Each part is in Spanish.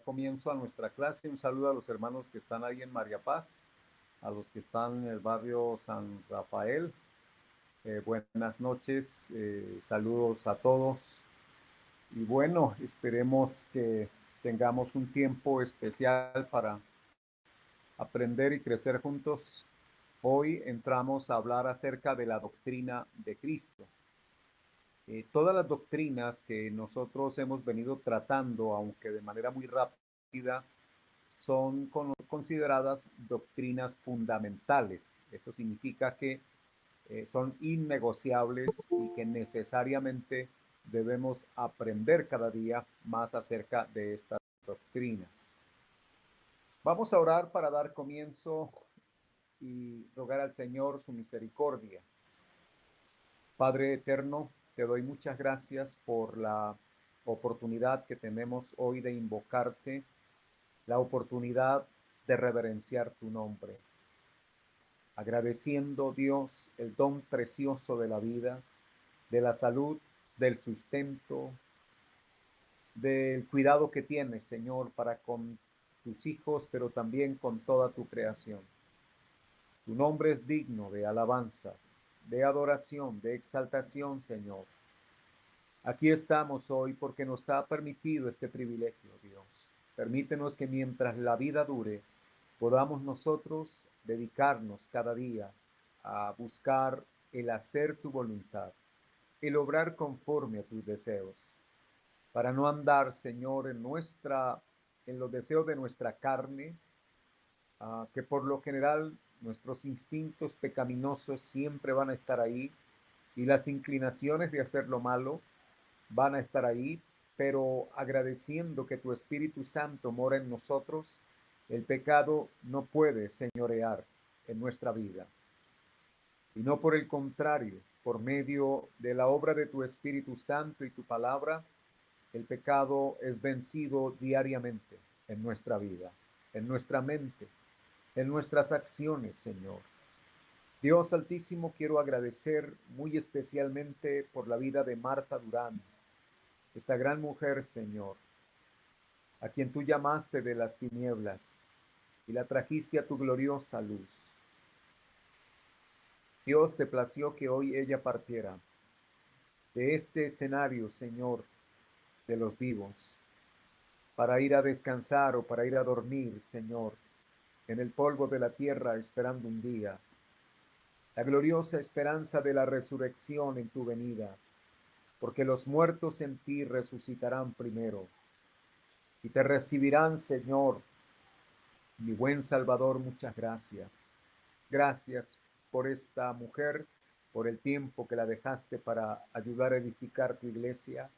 comienzo a nuestra clase. Un saludo a los hermanos que están ahí en María Paz, a los que están en el barrio San Rafael. Buenas noches, saludos a todos. Y bueno, esperemos que tengamos un tiempo especial para aprender y crecer juntos. Hoy entramos a hablar acerca de la doctrina de Cristo. Todas las doctrinas que nosotros hemos venido tratando, aunque de manera muy rápida, son consideradas doctrinas fundamentales. Eso significa que son innegociables y que necesariamente debemos aprender cada día más acerca de estas doctrinas. Vamos a orar para dar comienzo y rogar al Señor su misericordia. Padre eterno, te doy muchas gracias por la oportunidad que tenemos hoy de invocarte, la oportunidad de reverenciar tu nombre. Agradeciendo, Dios, el don precioso de la vida, de la salud, del sustento, del cuidado que tienes, Señor, para con tus hijos, pero también con toda tu creación. Tu nombre es digno de alabanza, de adoración, de exaltación, Señor. Aquí estamos hoy porque nos ha permitido este privilegio, Dios. Permítenos que mientras la vida dure, podamos nosotros dedicarnos cada día a buscar el hacer tu voluntad, el obrar conforme a tus deseos, para no andar, Señor, en los deseos de nuestra carne, que por lo general nuestros instintos pecaminosos siempre van a estar ahí y las inclinaciones de hacer lo malo van a estar ahí, pero agradeciendo que tu Espíritu Santo mora en nosotros, el pecado no puede señorear en nuestra vida, sino por el contrario, por medio de la obra de tu Espíritu Santo y tu palabra, el pecado es vencido diariamente en nuestra vida, en nuestra mente, en nuestras acciones, Señor. Dios Altísimo, quiero agradecer muy especialmente por la vida de Marta Durán, esta gran mujer, Señor, a quien tú llamaste de las tinieblas y la trajiste a tu gloriosa luz. Dios, te plació que hoy ella partiera de este escenario, Señor, de los vivos, para ir a descansar o para ir a dormir, Señor, en el polvo de la tierra, esperando un día, la gloriosa esperanza de la resurrección en tu venida, porque los muertos en ti resucitarán primero y te recibirán, Señor, mi buen Salvador. Muchas gracias. Gracias por esta mujer, por el tiempo que la dejaste para ayudar a edificar tu iglesia.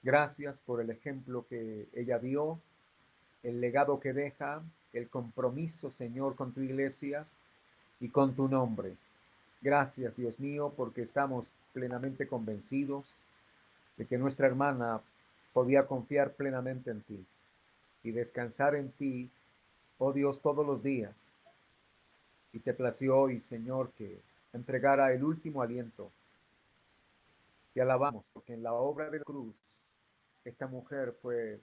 Gracias por el ejemplo que ella dio, el legado que deja, el compromiso, Señor, con tu iglesia y con tu nombre. Gracias, Dios mío, porque estamos plenamente convencidos de que nuestra hermana podía confiar plenamente en ti y descansar en ti, oh Dios, todos los días. Y te plació hoy, Señor, que entregara el último aliento. Te alabamos, porque en la obra de la cruz, esta mujer fue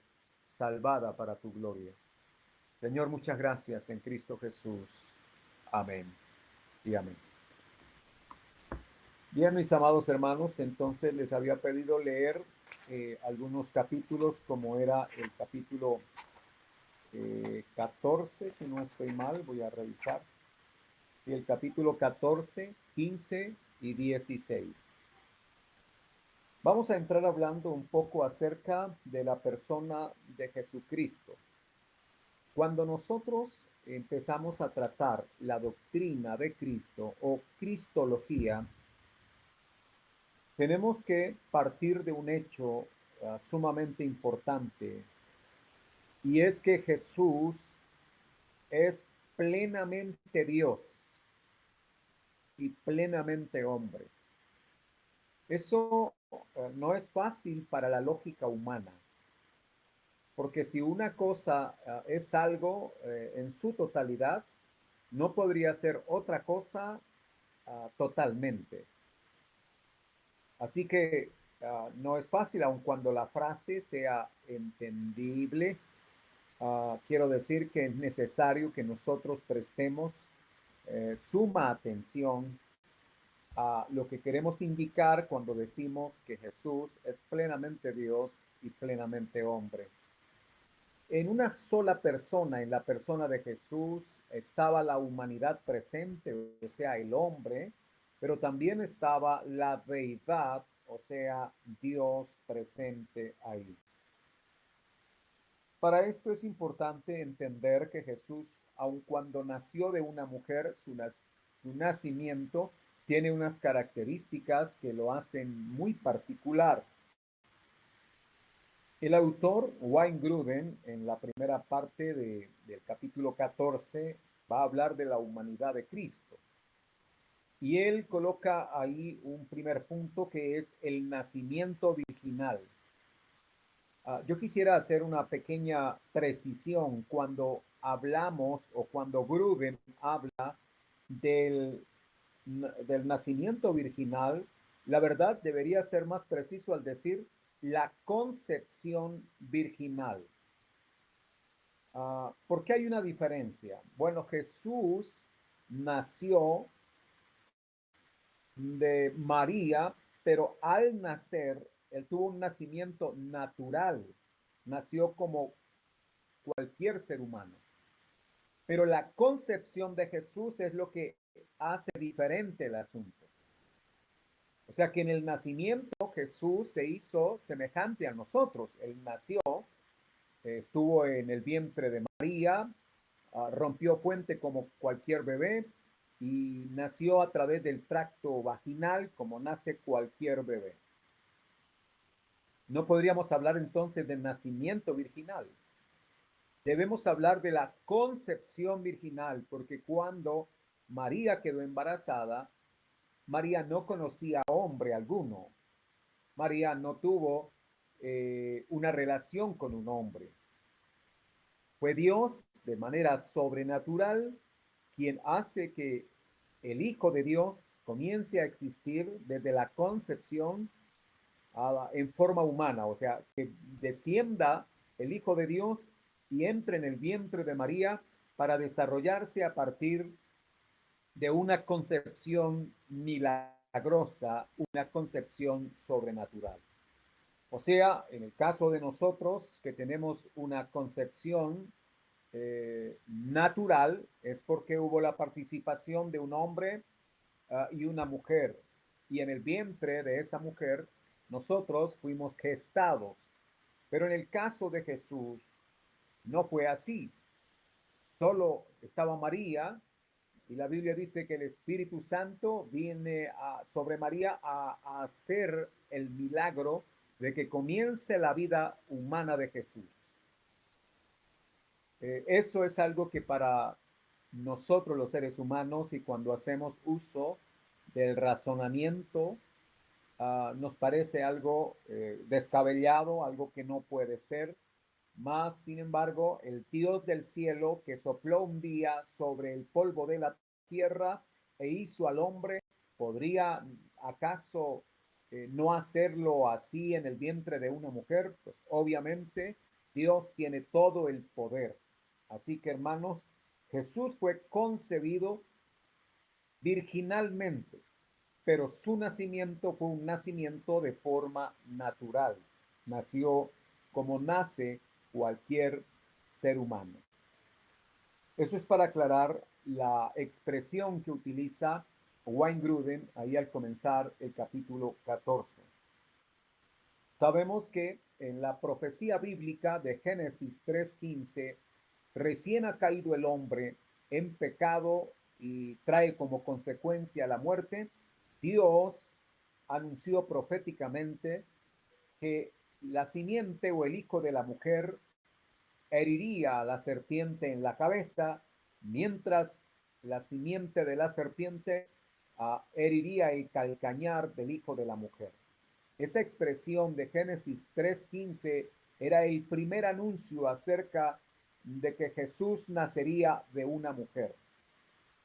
salvada para tu gloria. Señor, muchas gracias en Cristo Jesús. Amén y amén. Bien, mis amados hermanos, entonces les había pedido leer algunos capítulos, como era el capítulo 14, si no estoy mal, voy a revisar, y el capítulo 14, 15 y 16. Vamos a entrar hablando un poco acerca de la persona de Jesucristo. Cuando nosotros empezamos a tratar la doctrina de Cristo o cristología, tenemos que partir de un hecho sumamente importante, y es que Jesús es plenamente Dios y plenamente hombre. Eso no es fácil para la lógica humana, porque si una cosa es algo en su totalidad, no podría ser otra cosa totalmente. Así que no es fácil, aun cuando la frase sea entendible, quiero decir que es necesario que nosotros prestemos suma atención a lo que queremos indicar cuando decimos que Jesús es plenamente Dios y plenamente hombre. En una sola persona, en la persona de Jesús, estaba la humanidad presente, o sea, el hombre, pero también estaba la deidad, o sea, Dios presente ahí. Para esto es importante entender que Jesús, aun cuando nació de una mujer, su nacimiento tiene unas características que lo hacen muy particular. El autor Wayne Gruden, en la primera parte del capítulo 14, va a hablar de la humanidad de Cristo. Y él coloca ahí un primer punto que es el nacimiento virginal. Yo quisiera hacer una pequeña precisión cuando hablamos o cuando Gruden habla del, del nacimiento virginal. La verdad debería ser más preciso al decir la concepción virginal. ¿Por qué hay una diferencia? Bueno, Jesús nació de María, pero al nacer, él tuvo un nacimiento natural, nació como cualquier ser humano. Pero la concepción de Jesús es lo que hace diferente el asunto. O sea que en el nacimiento Jesús se hizo semejante a nosotros. Él nació, estuvo en el vientre de María, rompió fuente como cualquier bebé y nació a través del tracto vaginal como nace cualquier bebé. No podríamos hablar entonces del nacimiento virginal. Debemos hablar de la concepción virginal, porque cuando María quedó embarazada, María no conocía hombre alguno. María no tuvo una relación con un hombre. Fue Dios de manera sobrenatural quien hace que el Hijo de Dios comience a existir desde la concepción en forma humana, o sea, que descienda el Hijo de Dios y entre en el vientre de María para desarrollarse a partir de una concepción milagrosa, una concepción sobrenatural. O sea, en el caso de nosotros que tenemos una concepción natural, es porque hubo la participación de un hombre y una mujer. Y en el vientre de esa mujer, nosotros fuimos gestados. Pero en el caso de Jesús, no fue así. Solo estaba María y la Biblia dice que el Espíritu Santo viene sobre María a hacer el milagro de que comience la vida humana de Jesús. Eso es algo que para nosotros los seres humanos y cuando hacemos uso del razonamiento, nos parece algo descabellado, algo que no puede ser. Más, sin embargo, el Dios del cielo que sopló un día sobre el polvo de la tierra e hizo al hombre, ¿podría acaso no hacerlo así en el vientre de una mujer? Pues obviamente Dios tiene todo el poder. Así que hermanos, Jesús fue concebido virginalmente, pero su nacimiento fue un nacimiento de forma natural. Nació como nace cualquier ser humano. Eso es para aclarar la expresión que utiliza Wayne Gruden ahí al comenzar el capítulo 14. Sabemos que en la profecía bíblica de Génesis 3:15, recién ha caído el hombre en pecado y trae como consecuencia la muerte, Dios anunció proféticamente que la simiente o el hijo de la mujer heriría a la serpiente en la cabeza, mientras la simiente de la serpiente heriría el calcañar del hijo de la mujer. Esa expresión de Génesis 3:15 era el primer anuncio acerca de que Jesús nacería de una mujer,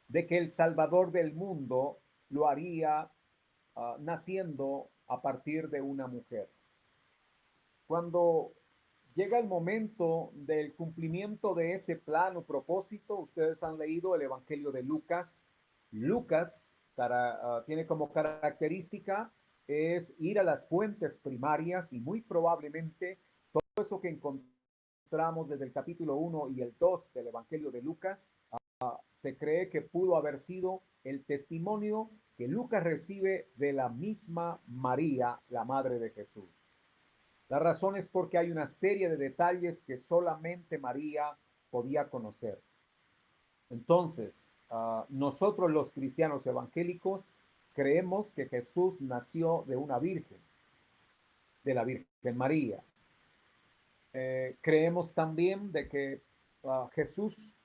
de que el Salvador del mundo lo haría naciendo a partir de una mujer. Cuando llega el momento del cumplimiento de ese plan o propósito. Ustedes han leído el Evangelio de Lucas. Lucas tiene como característica es ir a las fuentes primarias y muy probablemente todo eso que encontramos desde el capítulo 1 y el 2 del Evangelio de Lucas, se cree que pudo haber sido el testimonio que Lucas recibe de la misma María, la madre de Jesús. La razón es porque hay una serie de detalles que solamente María podía conocer. Entonces, nosotros los cristianos evangélicos creemos que Jesús nació de una virgen, de la Virgen María. Creemos también de que Jesús,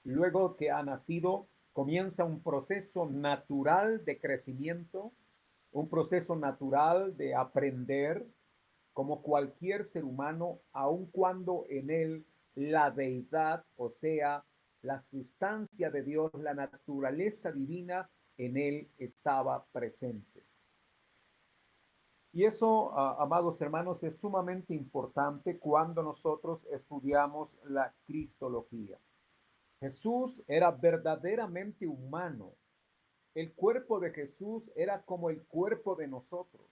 luego que ha nacido, comienza un proceso natural de crecimiento, un proceso natural de aprender, como cualquier ser humano, aun cuando en él la deidad, o sea, la sustancia de Dios, la naturaleza divina, en él estaba presente. Y eso, amados hermanos, es sumamente importante cuando nosotros estudiamos la cristología. Jesús era verdaderamente humano. El cuerpo de Jesús era como el cuerpo de nosotros.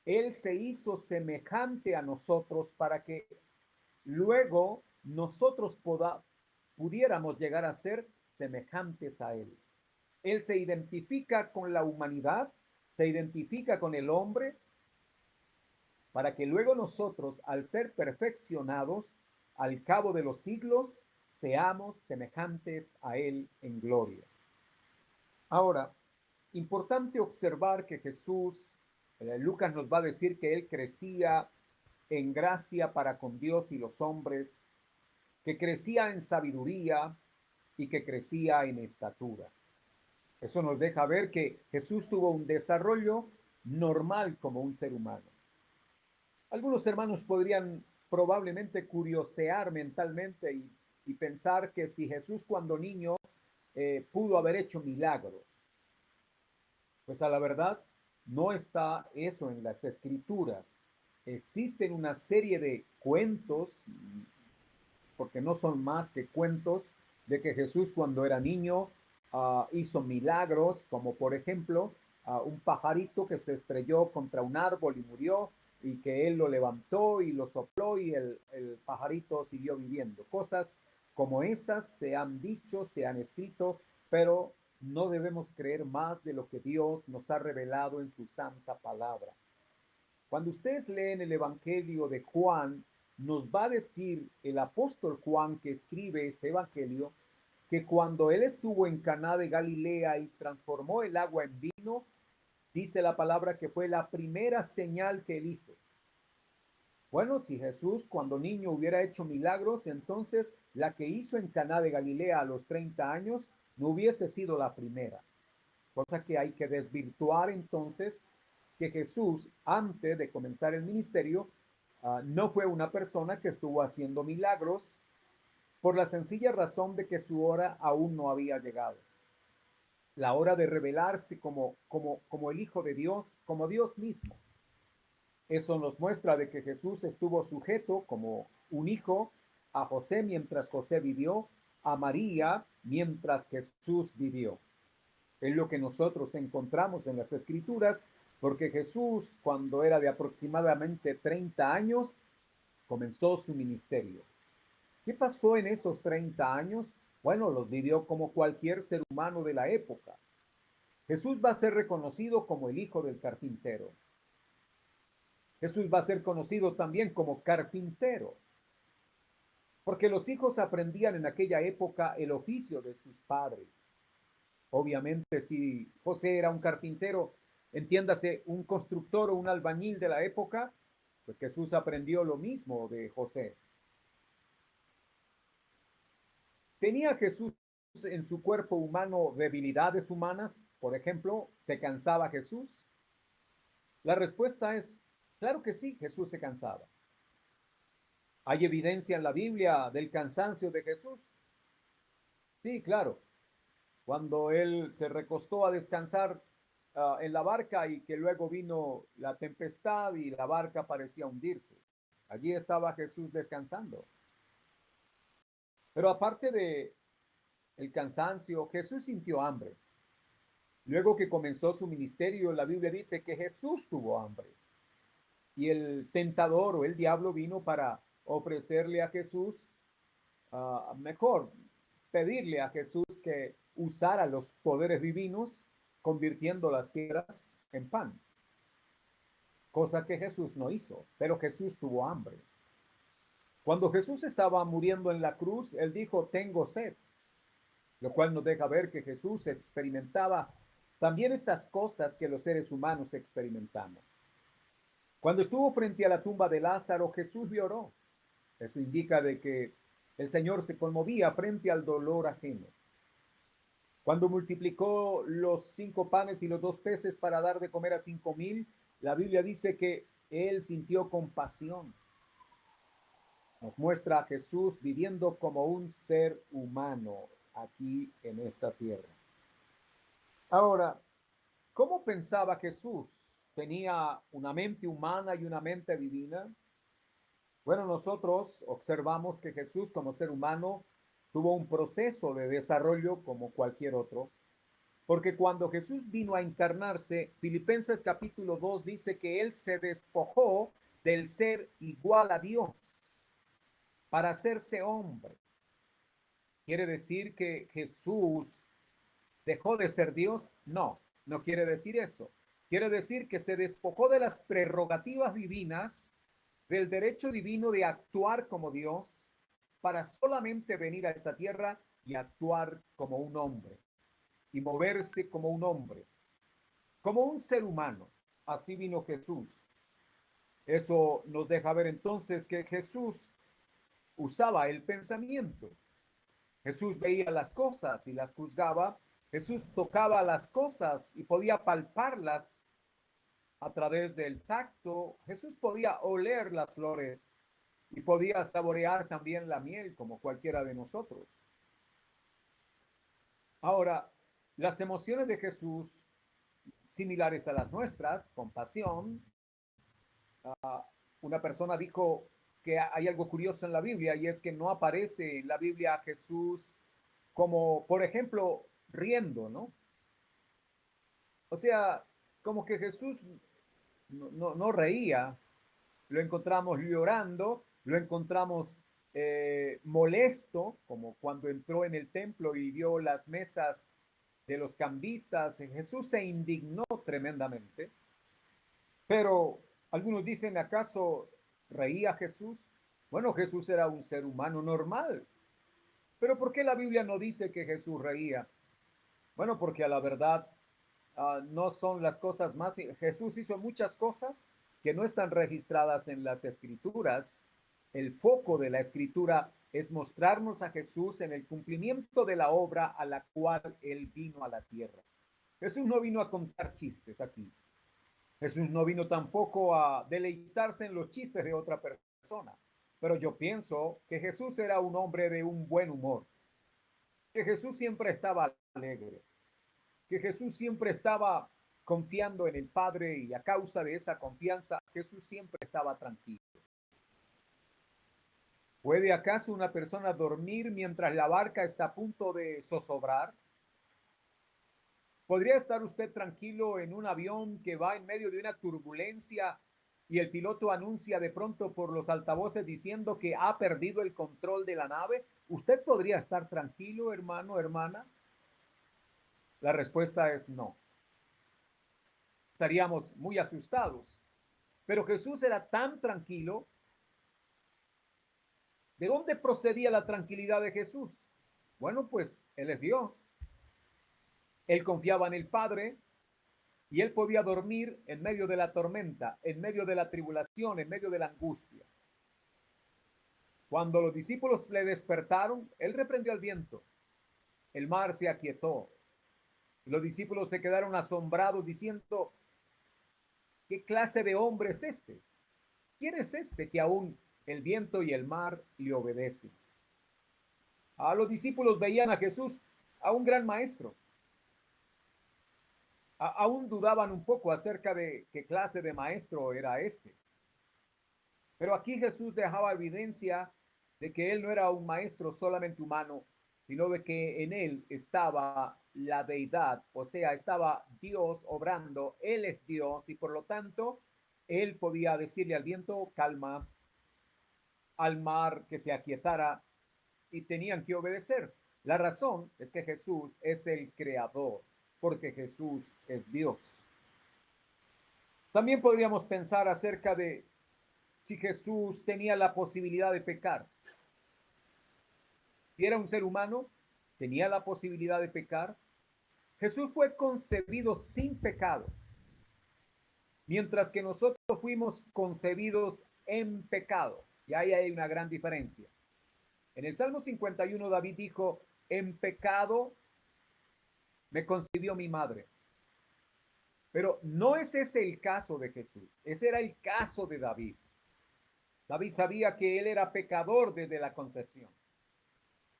Él se hizo semejante a nosotros para que luego nosotros pudiéramos llegar a ser semejantes a Él. Él se identifica con la humanidad, se identifica con el hombre, para que luego nosotros, al ser perfeccionados, al cabo de los siglos, seamos semejantes a Él en gloria. Ahora, importante observar que Jesús, Lucas nos va a decir que Él crecía en gracia para con Dios y los hombres, que crecía en sabiduría y que crecía en estatura. Eso nos deja ver que Jesús tuvo un desarrollo normal como un ser humano. Algunos hermanos podrían probablemente curiosear mentalmente y pensar que si Jesús cuando niño pudo haber hecho milagros, pues a la verdad no está eso en las escrituras. Existen una serie de cuentos, porque no son más que cuentos, de que Jesús cuando era niño hizo milagros, como por ejemplo un pajarito que se estrelló contra un árbol y murió, y que él lo levantó y lo sopló y el pajarito siguió viviendo. Cosas como esas se han dicho, se han escrito, pero no debemos creer más de lo que Dios nos ha revelado en su santa palabra. Cuando ustedes leen el Evangelio de Juan, nos va a decir el apóstol Juan, que escribe este Evangelio, que cuando él estuvo en Caná de Galilea y transformó el agua en vino, dice la palabra que fue la primera señal que él hizo. Bueno, si Jesús cuando niño hubiera hecho milagros, entonces la que hizo en Caná de Galilea a los 30 años no hubiese sido la primera. Cosa que hay que desvirtuar entonces que Jesús, antes de comenzar el ministerio, no fue una persona que estuvo haciendo milagros por la sencilla razón de que su hora aún no había llegado. La hora de revelarse como el Hijo de Dios, como Dios mismo. Eso nos muestra de que Jesús estuvo sujeto como un hijo a José mientras José vivió, a María mientras Jesús vivió. Es lo que nosotros encontramos en las Escrituras, porque Jesús, cuando era de aproximadamente 30 años, comenzó su ministerio. ¿Qué pasó en esos 30 años? Bueno, los vivió como cualquier ser humano de la época. Jesús va a ser reconocido como el hijo del carpintero. Jesús va a ser conocido también como carpintero, porque los hijos aprendían en aquella época el oficio de sus padres. Obviamente, si José era un carpintero, entiéndase, un constructor o un albañil de la época, pues Jesús aprendió lo mismo de José. ¿Tenía Jesús en su cuerpo humano debilidades humanas? Por ejemplo, ¿se cansaba Jesús? La respuesta es, claro que sí, Jesús se cansaba. ¿Hay evidencia en la Biblia del cansancio de Jesús? Sí, claro. Cuando él se recostó a descansar en la barca y que luego vino la tempestad y la barca parecía hundirse. Allí estaba Jesús descansando. Pero aparte de el cansancio, Jesús sintió hambre. Luego que comenzó su ministerio, la Biblia dice que Jesús tuvo hambre. Y el tentador o el diablo vino para ofrecerle a Jesús, mejor, pedirle a Jesús que usara los poderes divinos, convirtiendo las piedras en pan. Cosa que Jesús no hizo, pero Jesús tuvo hambre. Cuando Jesús estaba muriendo en la cruz, él dijo, tengo sed, lo cual nos deja ver que Jesús experimentaba también estas cosas que los seres humanos experimentamos. Cuando estuvo frente a la tumba de Lázaro, Jesús lloró. Eso indica de que el Señor se conmovía frente al dolor ajeno. Cuando multiplicó los 5 panes y los 2 peces para dar de comer a 5,000, la Biblia dice que él sintió compasión. Nos muestra a Jesús viviendo como un ser humano aquí en esta tierra. Ahora, ¿cómo pensaba Jesús? ¿Tenía una mente humana y una mente divina? Bueno, nosotros observamos que Jesús como ser humano tuvo un proceso de desarrollo como cualquier otro, porque cuando Jesús vino a encarnarse, Filipenses capítulo 2 dice que él se despojó del ser igual a Dios para hacerse hombre. ¿Quiere decir que Jesús dejó de ser Dios? No, no quiere decir eso. Quiere decir que se despojó de las prerrogativas divinas, del derecho divino de actuar como Dios, para solamente venir a esta tierra y actuar como un hombre y moverse como un hombre, como un ser humano. Así vino Jesús. Eso nos deja ver entonces que Jesús usaba el pensamiento. Jesús veía las cosas y las juzgaba. Jesús tocaba las cosas y podía palparlas a través del tacto. Jesús podía oler las flores y podía saborear también la miel como cualquiera de nosotros. Ahora, las emociones de Jesús, similares a las nuestras, compasión, una persona dijo que hay algo curioso en la Biblia y es que no aparece en la Biblia a Jesús como, por ejemplo, riendo, ¿no? O sea, como que Jesús no reía, lo encontramos llorando, lo encontramos molesto, como cuando entró en el templo y vio las mesas de los cambistas. Jesús se indignó tremendamente, pero algunos dicen, ¿acaso reía Jesús? Bueno, Jesús era un ser humano normal, pero ¿por qué la Biblia no dice que Jesús reía? Bueno, porque a la verdad no son las cosas más. Jesús hizo muchas cosas que no están registradas en las escrituras. El foco de la escritura es mostrarnos a Jesús en el cumplimiento de la obra a la cual él vino a la tierra. Jesús no vino a contar chistes aquí. Jesús no vino tampoco a deleitarse en los chistes de otra persona. Pero yo pienso que Jesús era un hombre de un buen humor, que Jesús siempre estaba alegre, que Jesús siempre estaba confiando en el Padre y a causa de esa confianza, Jesús siempre estaba tranquilo. ¿Puede acaso una persona dormir mientras la barca está a punto de zozobrar? ¿Podría estar usted tranquilo en un avión que va en medio de una turbulencia y el piloto anuncia de pronto por los altavoces diciendo que ha perdido el control de la nave? ¿Usted podría estar tranquilo, hermano, hermana? La respuesta es no. Estaríamos muy asustados. Pero Jesús era tan tranquilo. ¿De dónde procedía la tranquilidad de Jesús? Bueno, pues Él es Dios. Él confiaba en el Padre y Él podía dormir en medio de la tormenta, en medio de la tribulación, en medio de la angustia. Cuando los discípulos le despertaron, Él reprendió al viento. El mar se aquietó. Los discípulos se quedaron asombrados diciendo, ¿qué clase de hombre es este? ¿Quién es este que aún el viento y el mar le obedecen? A los discípulos veían a Jesús, a un gran maestro. Aún dudaban un poco acerca de qué clase de maestro era este. Pero aquí Jesús dejaba evidencia de que él no era un maestro solamente humano, sino de que en él estaba la deidad, o sea, estaba Dios obrando, él es Dios y por lo tanto él podía decirle al viento, calma, al mar que se aquietara y tenían que obedecer. La razón es que Jesús es el creador, porque Jesús es Dios. También podríamos pensar acerca de si Jesús tenía la posibilidad de pecar. Si era un ser humano, tenía la posibilidad de pecar. Jesús fue concebido sin pecado, mientras que nosotros fuimos concebidos en pecado. Y ahí hay una gran diferencia. En el Salmo 51, David dijo, en pecado me concibió mi madre. Pero no es ese el caso de Jesús, ese era el caso de David. David sabía que él era pecador desde la concepción,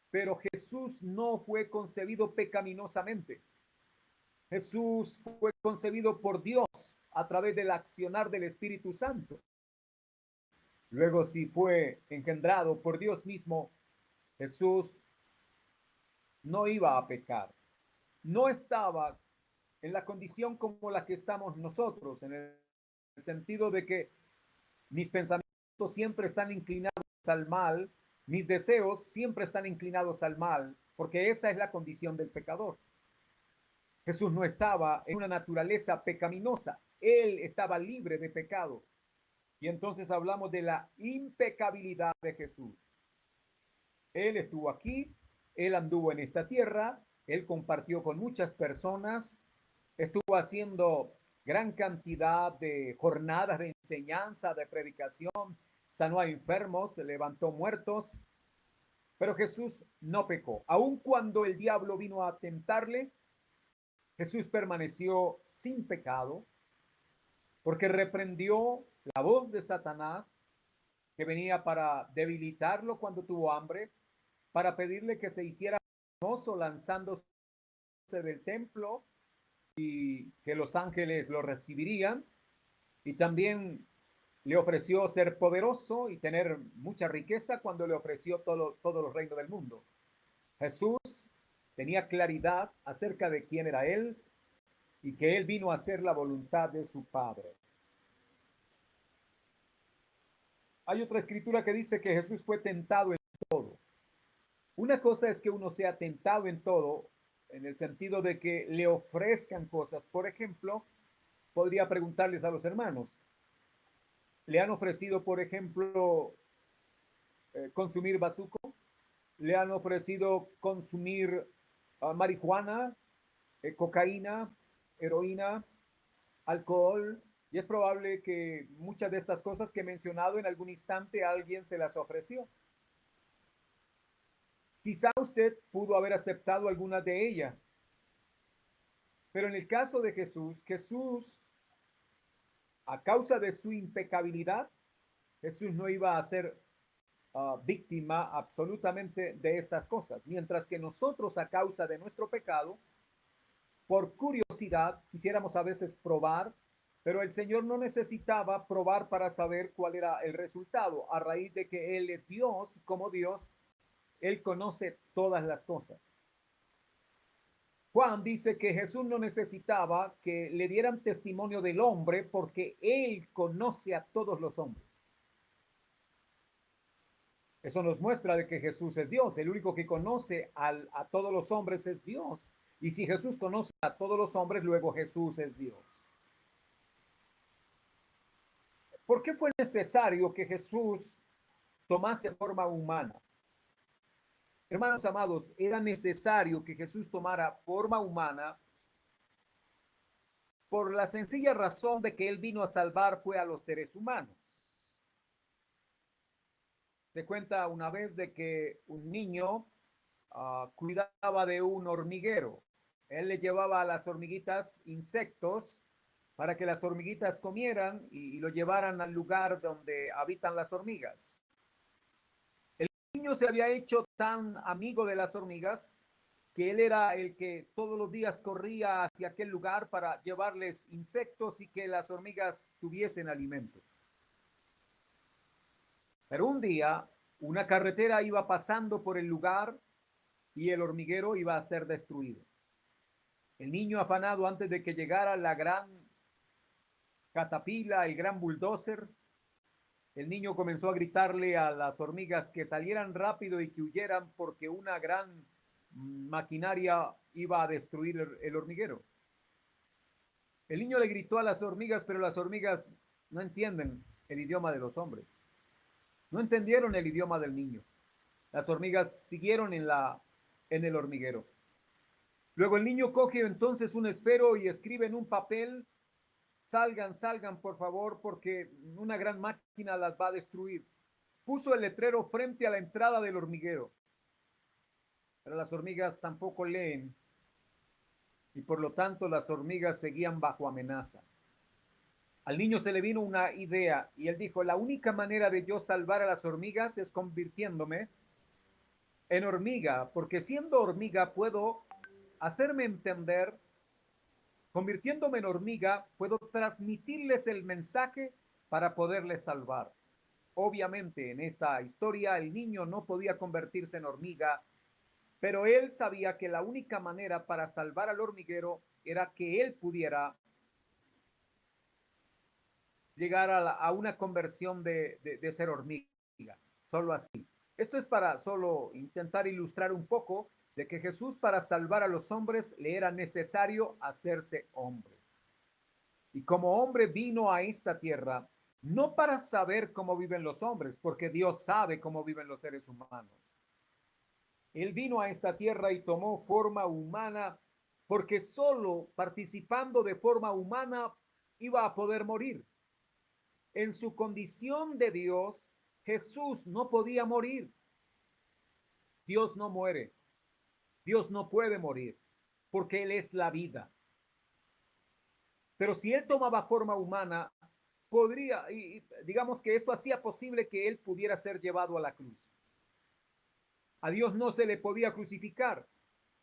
pero Jesús no fue concebido pecaminosamente. Jesús fue concebido por Dios a través del accionar del Espíritu Santo. Luego, si fue engendrado por Dios mismo, Jesús no iba a pecar. No estaba en la condición como la que estamos nosotros, en el sentido de que mis pensamientos siempre están inclinados al mal, mis deseos siempre están inclinados al mal, porque esa es la condición del pecador. Jesús no estaba en una naturaleza pecaminosa, él estaba libre de pecado. Y entonces hablamos de la impecabilidad de Jesús. Él estuvo aquí, él anduvo en esta tierra, él compartió con muchas personas, estuvo haciendo gran cantidad de jornadas de enseñanza, de predicación, sanó a enfermos, levantó muertos, pero Jesús no pecó. Aun cuando el diablo vino a tentarle, Jesús permaneció sin pecado, porque reprendió la voz de Satanás, que venía para debilitarlo cuando tuvo hambre, para pedirle que se hiciera famoso lanzándose del templo y que los ángeles lo recibirían. Y también le ofreció ser poderoso y tener mucha riqueza cuando le ofreció todos los reinos del mundo. Jesús tenía claridad acerca de quién era él y que él vino a hacer la voluntad de su Padre. Hay otra escritura que dice que Jesús fue tentado en todo. Una cosa es que uno sea tentado en todo, en el sentido de que le ofrezcan cosas. Por ejemplo, podría preguntarles a los hermanos, ¿le han ofrecido, por ejemplo, consumir bazuco? ¿Le han ofrecido consumir marihuana, cocaína, heroína, alcohol? Y es probable que muchas de estas cosas que he mencionado en algún instante alguien se las ofreció. Quizá usted pudo haber aceptado algunas de ellas, pero en el caso de Jesús, Jesús, a causa de su impecabilidad, Jesús no iba a ser víctima absolutamente de estas cosas, mientras que nosotros a causa de nuestro pecado, por curiosidad, quisiéramos a veces probar, pero el Señor no necesitaba probar para saber cuál era el resultado, a raíz de que Él es Dios, como Dios, Él conoce todas las cosas. Juan dice que Jesús no necesitaba que le dieran testimonio del hombre porque Él conoce a todos los hombres. Eso nos muestra de que Jesús es Dios. El único que conoce a todos los hombres es Dios. Y si Jesús conoce a todos los hombres, luego Jesús es Dios. ¿Por qué fue necesario que Jesús tomase forma humana? Hermanos amados, era necesario que Jesús tomara forma humana por la sencilla razón de que Él vino a salvar fue a los seres humanos. Se cuenta una vez de que un niño cuidaba de un hormiguero. Él le llevaba a las hormiguitas insectos para que las hormiguitas comieran y lo llevaran al lugar donde habitan las hormigas. El niño se había hecho tan amigo de las hormigas que él era el que todos los días corría hacia aquel lugar para llevarles insectos y que las hormigas tuviesen alimento. Pero un día una carretera iba pasando por el lugar y el hormiguero iba a ser destruido. El niño afanado antes de que llegara la gran catapila, el gran bulldozer, el niño comenzó a gritarle a las hormigas que salieran rápido y que huyeran porque una gran maquinaria iba a destruir el hormiguero. El niño le gritó a las hormigas, pero las hormigas no entienden el idioma de los hombres. No entendieron el idioma del niño. Las hormigas siguieron en el hormiguero. Luego el niño coge entonces un esfero y escribe en un papel: salgan, salgan por favor, porque una gran máquina las va a destruir. Puso el letrero frente a la entrada del hormiguero. Pero las hormigas tampoco leen y por lo tanto las hormigas seguían bajo amenaza. Al niño se le vino una idea y él dijo: la única manera de yo salvar a las hormigas es convirtiéndome en hormiga, porque siendo hormiga puedo hacerme entender. Convirtiéndome en hormiga, puedo transmitirles el mensaje para poderles salvar. Obviamente, en esta historia, el niño no podía convertirse en hormiga, pero él sabía que la única manera para salvar al hormiguero era que él pudiera llegar a una conversión de ser hormiga. Solo así. Esto es para solo intentar ilustrar un poco de que Jesús, para salvar a los hombres, le era necesario hacerse hombre. Y como hombre vino a esta tierra, no para saber cómo viven los hombres, porque Dios sabe cómo viven los seres humanos. Él vino a esta tierra y tomó forma humana, porque solo participando de forma humana iba a poder morir. En su condición de Dios, Jesús no podía morir. Dios no muere. Dios no puede morir, porque Él es la vida. Pero si Él tomaba forma humana, podría, y digamos que esto hacía posible que Él pudiera ser llevado a la cruz. A Dios no se le podía crucificar.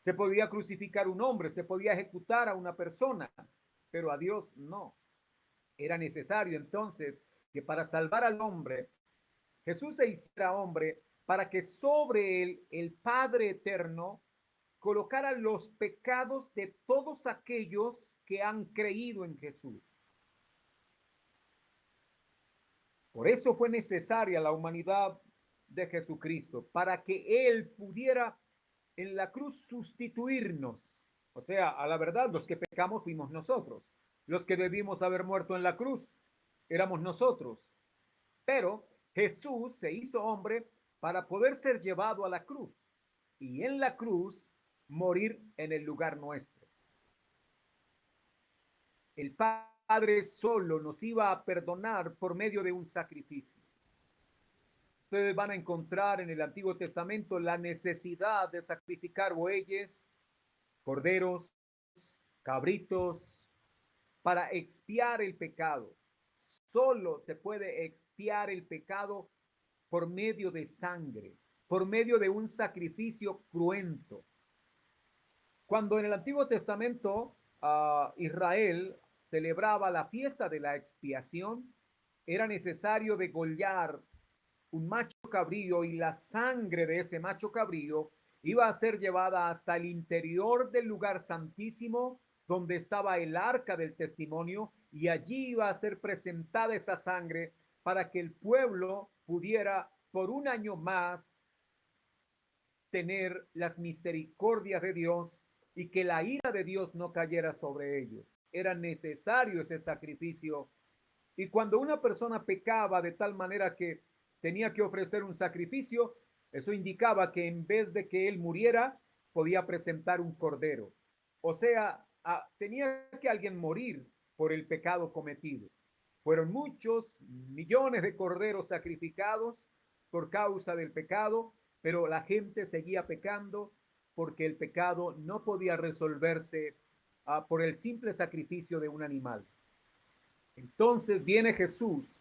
Se podía crucificar un hombre, se podía ejecutar a una persona, pero a Dios no. Era necesario entonces que para salvar al hombre, Jesús se hiciera hombre para que sobre él el Padre eterno colocara los pecados de todos aquellos que han creído en Jesús. Por eso fue necesaria la humanidad de Jesucristo, para que Él pudiera en la cruz sustituirnos. O sea, a la verdad, los que pecamos fuimos nosotros. Los que debimos haber muerto en la cruz éramos nosotros. Pero Jesús se hizo hombre para poder ser llevado a la cruz y en la cruz morir en el lugar nuestro. El Padre solo nos iba a perdonar por medio de un sacrificio. Ustedes van a encontrar en el Antiguo Testamento la necesidad de sacrificar bueyes, corderos, cabritos, para expiar el pecado. Solo se puede expiar el pecado por medio de sangre, por medio de un sacrificio cruento. Cuando en el Antiguo Testamento Israel celebraba la fiesta de la expiación, era necesario degollar un macho cabrío y la sangre de ese macho cabrío iba a ser llevada hasta el interior del lugar santísimo donde estaba el arca del testimonio y allí iba a ser presentada esa sangre para que el pueblo pudiera por un año más tener las misericordias de Dios y que la ira de Dios no cayera sobre ellos. Era necesario ese sacrificio. Y cuando una persona pecaba de tal manera que tenía que ofrecer un sacrificio, eso indicaba que en vez de que él muriera, podía presentar un cordero. O sea, tenía que alguien morir por el pecado cometido. Fueron muchos millones de corderos sacrificados por causa del pecado, pero la gente seguía pecando porque el pecado no podía resolverse por el simple sacrificio de un animal. Entonces viene Jesús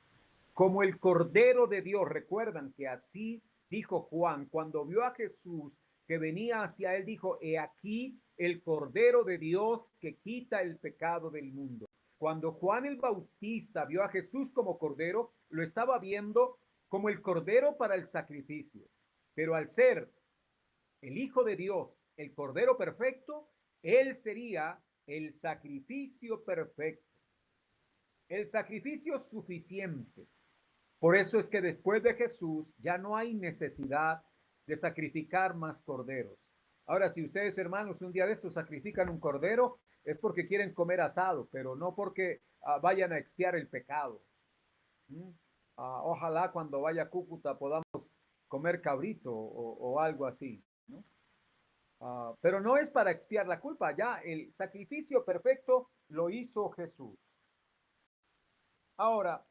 como el Cordero de Dios. Recuerdan que así dijo Juan cuando vio a Jesús que venía hacia él, dijo: he aquí el Cordero de Dios que quita el pecado del mundo. Cuando Juan el Bautista vio a Jesús como Cordero, lo estaba viendo como el cordero para el sacrificio. Pero al ser el Hijo de Dios, el cordero perfecto, él sería el sacrificio perfecto, el sacrificio suficiente. Por eso es que después de Jesús ya no hay necesidad de sacrificar más corderos. Ahora, si ustedes, hermanos, un día de estos sacrifican un cordero, es porque quieren comer asado, pero no porque vayan a expiar el pecado. ¿Mm? Ojalá cuando vaya a Cúcuta podamos comer cabrito o algo así, ¿no? Pero no es para expiar la culpa, ya el sacrificio perfecto lo hizo Jesús. Ahora,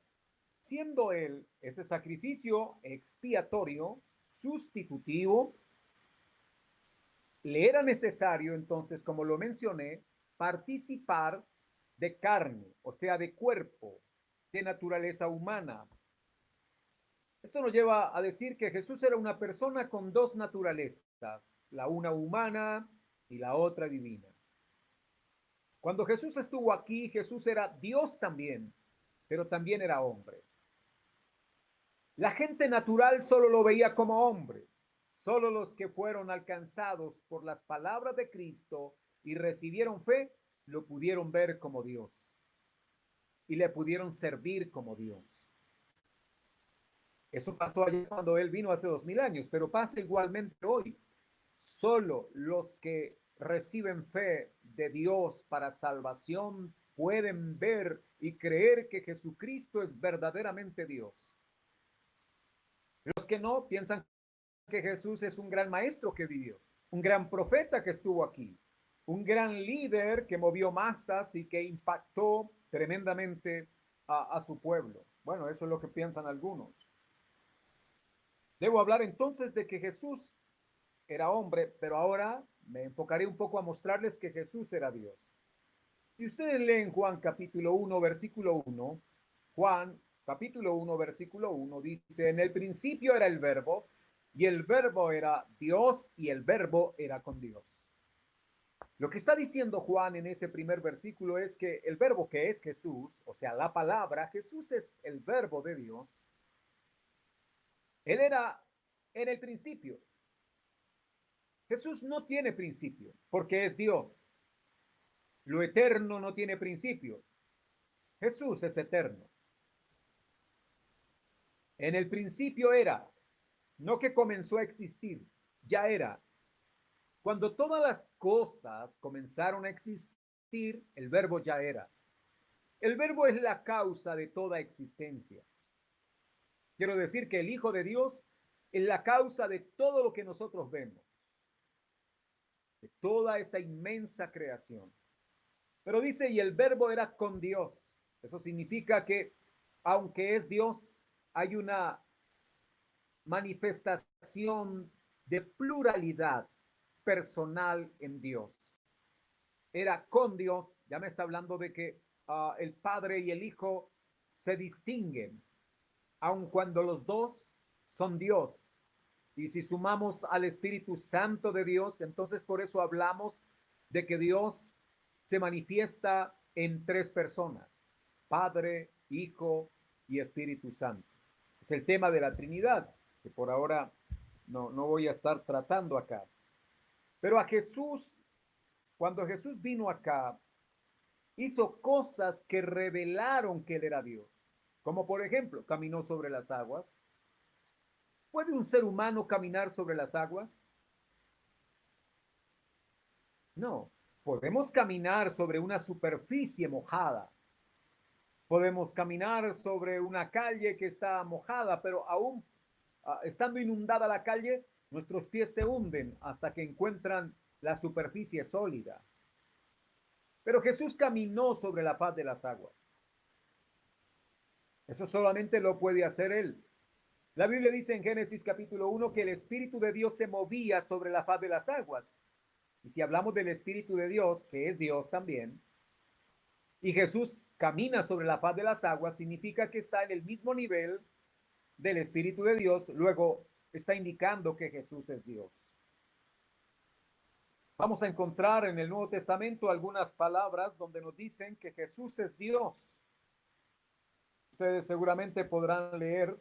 siendo él ese sacrificio expiatorio, sustitutivo, le era necesario entonces, como lo mencioné, participar de carne, o sea, de cuerpo, de naturaleza humana. Esto nos lleva a decir que Jesús era una persona con dos naturalezas, la una humana y la otra divina. Cuando Jesús estuvo aquí, Jesús era Dios también, pero también era hombre. La gente natural solo lo veía como hombre. Solo los que fueron alcanzados por las palabras de Cristo y recibieron fe, lo pudieron ver como Dios y le pudieron servir como Dios. Eso pasó ayer cuando Él vino hace 2000 años, pero pasa igualmente hoy. Solo los que reciben fe de Dios para salvación pueden ver y creer que Jesucristo es verdaderamente Dios. Los que no piensan que Jesús es un gran maestro que vivió, un gran profeta que estuvo aquí, un gran líder que movió masas y que impactó tremendamente a su pueblo. Bueno, eso es lo que piensan algunos. Debo hablar entonces de que Jesús era hombre, pero ahora me enfocaré un poco a mostrarles que Jesús era Dios. Si ustedes leen Juan capítulo 1, versículo 1, Juan capítulo 1, versículo 1 dice, en el principio era el verbo, y el verbo era Dios, y el verbo era con Dios. Lo que está diciendo Juan en ese primer versículo es que el verbo que es Jesús, o sea, la palabra, Jesús es el verbo de Dios. Él era en el principio. Jesús no tiene principio, porque es Dios. Lo eterno no tiene principio. Jesús es eterno. En el principio era, no que comenzó a existir, ya era. Cuando todas las cosas comenzaron a existir, el verbo ya era. El verbo es la causa de toda existencia. Quiero decir que el Hijo de Dios es la causa de todo lo que nosotros vemos, de toda esa inmensa creación. Pero dice, y el verbo era con Dios. Eso significa que, aunque es Dios, hay una manifestación de pluralidad personal en Dios. Era con Dios, ya me está hablando de que el Padre y el Hijo se distinguen, aun cuando los dos son Dios. Y si sumamos al Espíritu Santo de Dios, entonces por eso hablamos de que Dios se manifiesta en tres personas, Padre, Hijo y Espíritu Santo. Es el tema de la Trinidad, que por ahora no voy a estar tratando acá. Pero a Jesús, cuando Jesús vino acá, hizo cosas que revelaron que él era Dios. Como por ejemplo, caminó sobre las aguas. ¿Puede un ser humano caminar sobre las aguas? No. Podemos caminar sobre una superficie mojada. Podemos caminar sobre una calle que está mojada, pero aún estando inundada la calle, nuestros pies se hunden hasta que encuentran la superficie sólida. Pero Jesús caminó sobre la faz de las aguas. Eso solamente lo puede hacer Él. La Biblia dice en Génesis capítulo 1 que el Espíritu de Dios se movía sobre la faz de las aguas. Y si hablamos del Espíritu de Dios, que es Dios también, y Jesús camina sobre la faz de las aguas, significa que está en el mismo nivel del Espíritu de Dios, luego está indicando que Jesús es Dios. Vamos a encontrar en el Nuevo Testamento algunas palabras donde nos dicen que Jesús es Dios. Ustedes seguramente podrán leer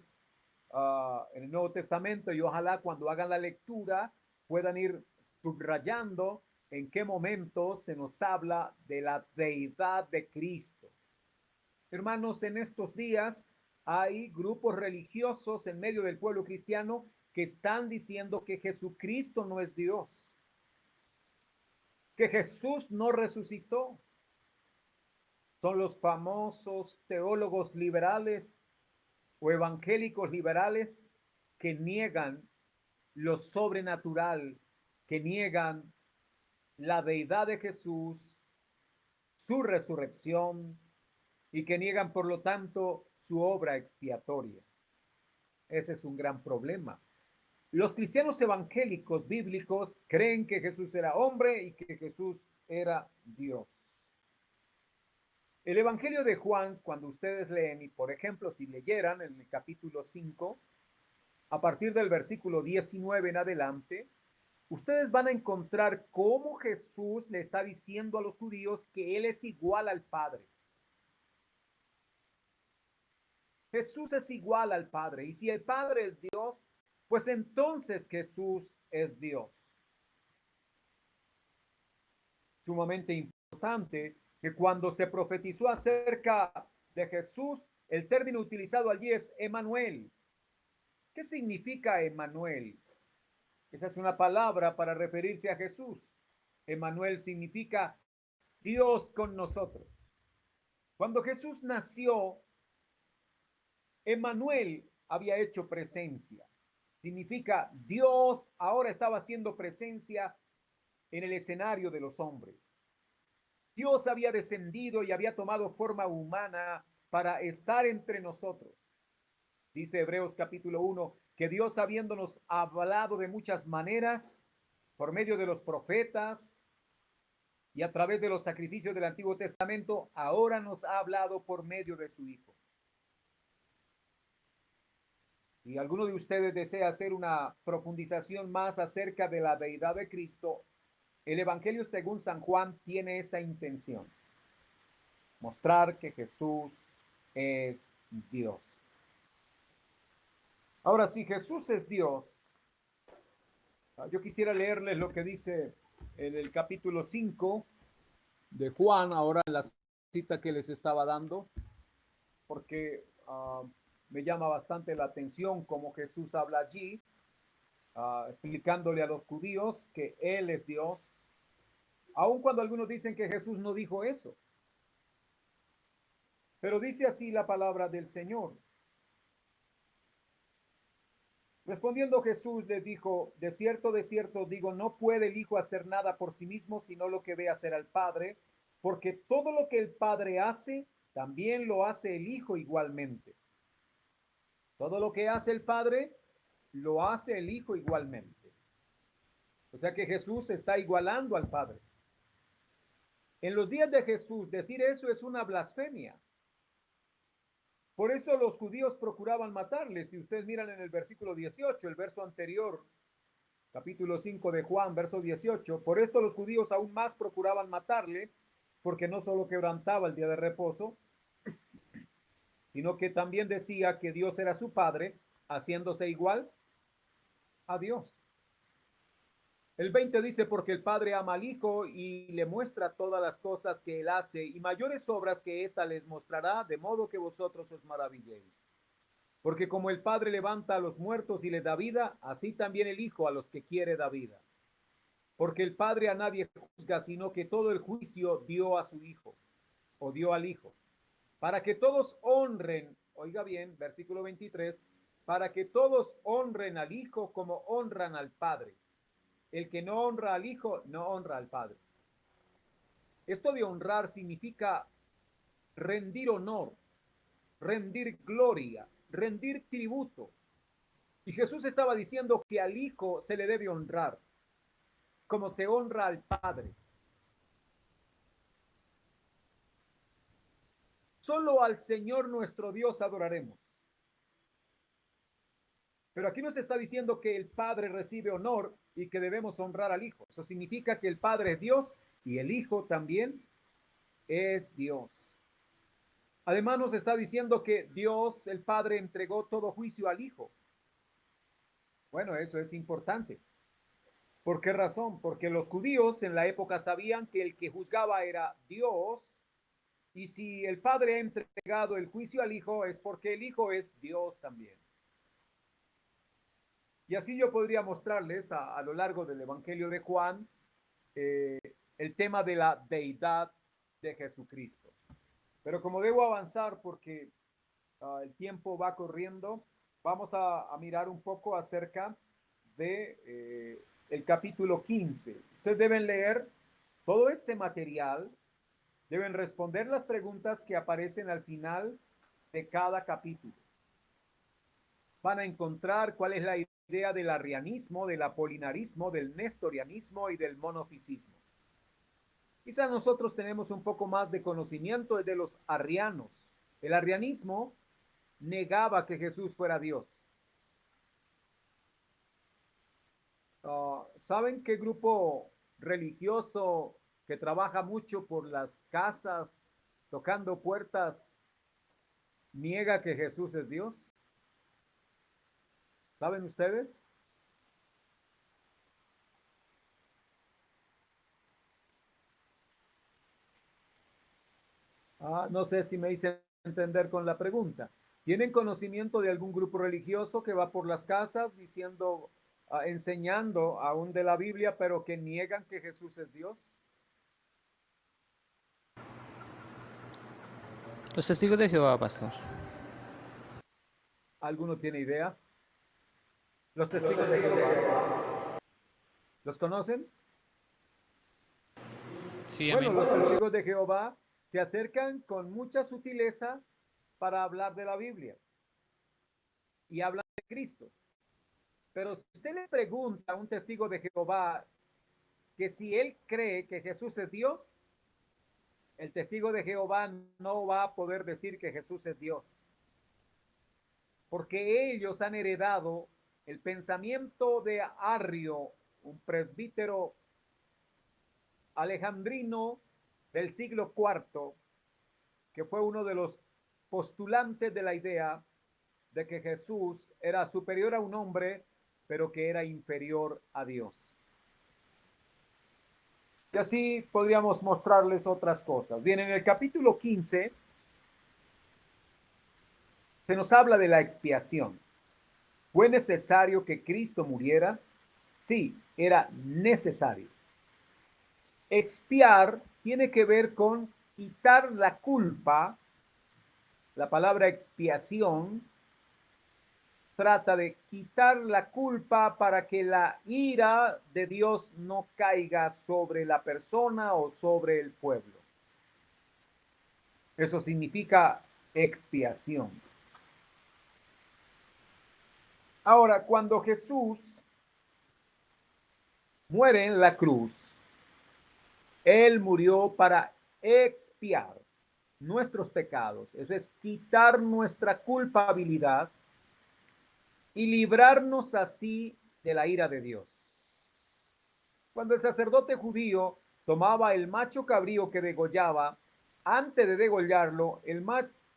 en el Nuevo Testamento, y ojalá cuando hagan la lectura puedan ir subrayando en qué momento se nos habla de la deidad de Cristo. Hermanos, en estos días hay grupos religiosos en medio del pueblo cristiano que están diciendo que Jesucristo no es Dios, que Jesús no resucitó. Son los famosos teólogos liberales o evangélicos liberales que niegan lo sobrenatural, que niegan la deidad de Jesús, su resurrección, y que niegan, por lo tanto, su obra expiatoria. Ese es un gran problema. Los cristianos evangélicos bíblicos creen que Jesús era hombre y que Jesús era Dios. El Evangelio de Juan, cuando ustedes leen, y por ejemplo, si leyeran en el capítulo 5, a partir del versículo 19 en adelante, ustedes van a encontrar cómo Jesús le está diciendo a los judíos que Él es igual al Padre. Jesús es igual al Padre. Y si el Padre es Dios, pues entonces Jesús es Dios. Sumamente importante que cuando se profetizó acerca de Jesús, el término utilizado allí es Emmanuel. ¿Qué significa Emmanuel? Esa es una palabra para referirse a Jesús. Emmanuel significa Dios con nosotros. Cuando Jesús nació, Emmanuel había hecho presencia. Significa Dios ahora estaba haciendo presencia en el escenario de los hombres. Dios había descendido y había tomado forma humana para estar entre nosotros. Dice Hebreos capítulo 1 que Dios, habiéndonos hablado de muchas maneras por medio de los profetas y a través de los sacrificios del Antiguo Testamento, ahora nos ha hablado por medio de su Hijo. Si alguno de ustedes desea hacer una profundización más acerca de la deidad de Cristo, el Evangelio según San Juan tiene esa intención: mostrar que Jesús es Dios. Ahora, si Jesús es Dios, yo quisiera leerles lo que dice en el capítulo 5 de Juan, ahora en la cita que les estaba dando, porque me llama bastante la atención cómo Jesús habla allí, explicándole a los judíos que Él es Dios, aun cuando algunos dicen que Jesús no dijo eso. Pero dice así la palabra del Señor. Respondiendo Jesús les dijo: de cierto digo, no puede el Hijo hacer nada por sí mismo, sino lo que ve hacer al Padre, porque todo lo que el Padre hace, también lo hace el Hijo igualmente. Todo lo que hace el Padre, lo hace el Hijo igualmente. O sea que Jesús está igualando al Padre. En los días de Jesús, decir eso es una blasfemia. Por eso los judíos procuraban matarle. Si ustedes miran en el versículo 18, el verso anterior, capítulo 5 de Juan, verso 18, por esto los judíos aún más procuraban matarle, porque no solo quebrantaba el día de reposo, sino que también decía que Dios era su Padre, haciéndose igual a Dios. El 20 dice: porque el Padre ama al Hijo y le muestra todas las cosas que Él hace, y mayores obras que ésta les mostrará, de modo que vosotros os maravilléis. Porque como el Padre levanta a los muertos y les da vida, así también el Hijo a los que quiere da vida. Porque el Padre a nadie juzga, sino que todo el juicio dio a su Hijo, o dio al Hijo, para que todos honren, oiga bien, versículo 23, para que todos honren al Hijo como honran al Padre. El que no honra al Hijo, no honra al Padre. Esto de honrar significa rendir honor, rendir gloria, rendir tributo. Y Jesús estaba diciendo que al Hijo se le debe honrar, como se honra al Padre. Solo al Señor nuestro Dios adoraremos. Pero aquí nos está diciendo que el Padre recibe honor y que debemos honrar al Hijo. Eso significa que el Padre es Dios y el Hijo también es Dios. Además nos está diciendo que Dios, el Padre, entregó todo juicio al Hijo. Bueno, eso es importante. ¿Por qué razón? Porque los judíos en la época sabían que el que juzgaba era Dios, y si el Padre ha entregado el juicio al Hijo es porque el Hijo es Dios también. Y así yo podría mostrarles a lo largo del Evangelio de Juan eh, el tema de la deidad de Jesucristo. Pero como debo avanzar porque el tiempo va corriendo, vamos a mirar un poco acerca de el capítulo 15. Ustedes deben leer todo este material, deben responder las preguntas que aparecen al final de cada capítulo. Van a encontrar cuál es la idea del arrianismo, del apolinarismo, del nestorianismo y del monofisismo. Quizás nosotros tenemos un poco más de conocimiento de los arrianos. El arrianismo negaba que Jesús fuera Dios. ¿Saben qué grupo religioso que trabaja mucho por las casas, tocando puertas, niega que Jesús es Dios? ¿Saben ustedes? No sé si me hice entender con la pregunta. ¿Tienen conocimiento de algún grupo religioso que va por las casas diciendo, enseñando aún de la Biblia, pero que niegan que Jesús es Dios? Los testigos de Jehová, pastor. ¿Alguno tiene idea? Los testigos de Jehová, ¿los conocen? Sí, Bueno, amén. los testigos de Jehová se acercan con mucha sutileza para hablar de la Biblia y hablan de Cristo. Pero si usted le pregunta a un testigo de Jehová que si él cree que Jesús es Dios, el testigo de Jehová no va a poder decir que Jesús es Dios, porque ellos han heredado el pensamiento de Arrio, un presbítero alejandrino del siglo IV, que fue uno de los postulantes de la idea de que Jesús era superior a un hombre, pero que era inferior a Dios. Y así podríamos mostrarles otras cosas. Bien, en el capítulo 15 se nos habla de la expiación. ¿Fue necesario que Cristo muriera? Sí, era necesario. Expiar tiene que ver con quitar la culpa. La palabra expiación trata de quitar la culpa para que la ira de Dios no caiga sobre la persona o sobre el pueblo. Eso significa expiación. Ahora, cuando Jesús muere en la cruz, Él murió para expiar nuestros pecados. Eso es quitar nuestra culpabilidad y librarnos así de la ira de Dios. Cuando el sacerdote judío tomaba el macho cabrío que degollaba, antes de degollarlo,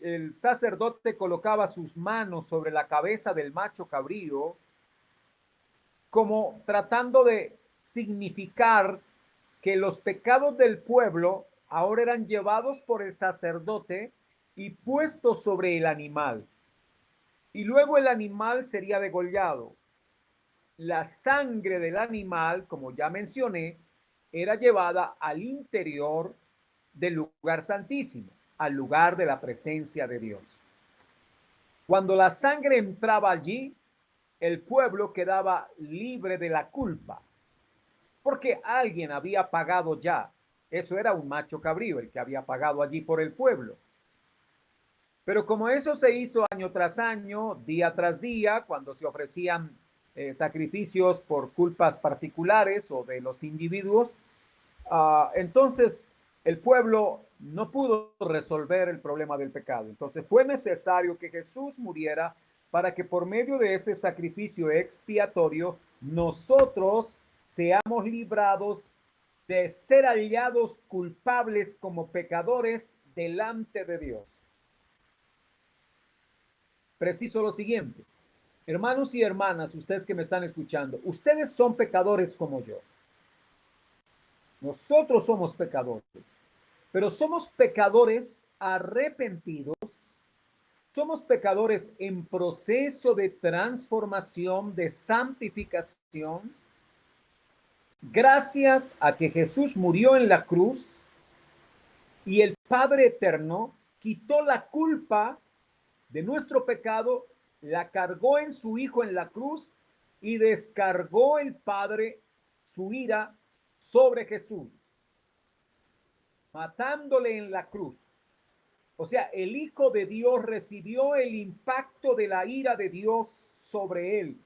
el sacerdote colocaba sus manos sobre la cabeza del macho cabrío, como tratando de significar que los pecados del pueblo ahora eran llevados por el sacerdote y puestos sobre el animal. Y luego el animal sería degollado. La sangre del animal, como ya mencioné, era llevada al interior del lugar santísimo, al lugar de la presencia de Dios. Cuando la sangre entraba allí, el pueblo quedaba libre de la culpa, porque alguien había pagado ya. Eso era un macho cabrío, el que había pagado allí por el pueblo. Pero como eso se hizo año tras año, día tras día, cuando se ofrecían sacrificios por culpas particulares o de los individuos, entonces el pueblo no pudo resolver el problema del pecado. Entonces fue necesario que Jesús muriera para que por medio de ese sacrificio expiatorio nosotros seamos librados de ser hallados culpables como pecadores delante de Dios. Preciso lo siguiente: Hermanos y hermanas, ustedes que me están escuchando, ustedes son pecadores como yo. Nosotros somos pecadores, pero somos pecadores arrepentidos, somos pecadores en proceso de transformación, de santificación, gracias a que Jesús murió en la cruz y el Padre Eterno quitó la culpa de nuestro pecado, la cargó en su Hijo en la cruz y descargó el Padre su ira sobre Jesús, matándole en la cruz. O sea, el Hijo de Dios recibió el impacto de la ira de Dios sobre él.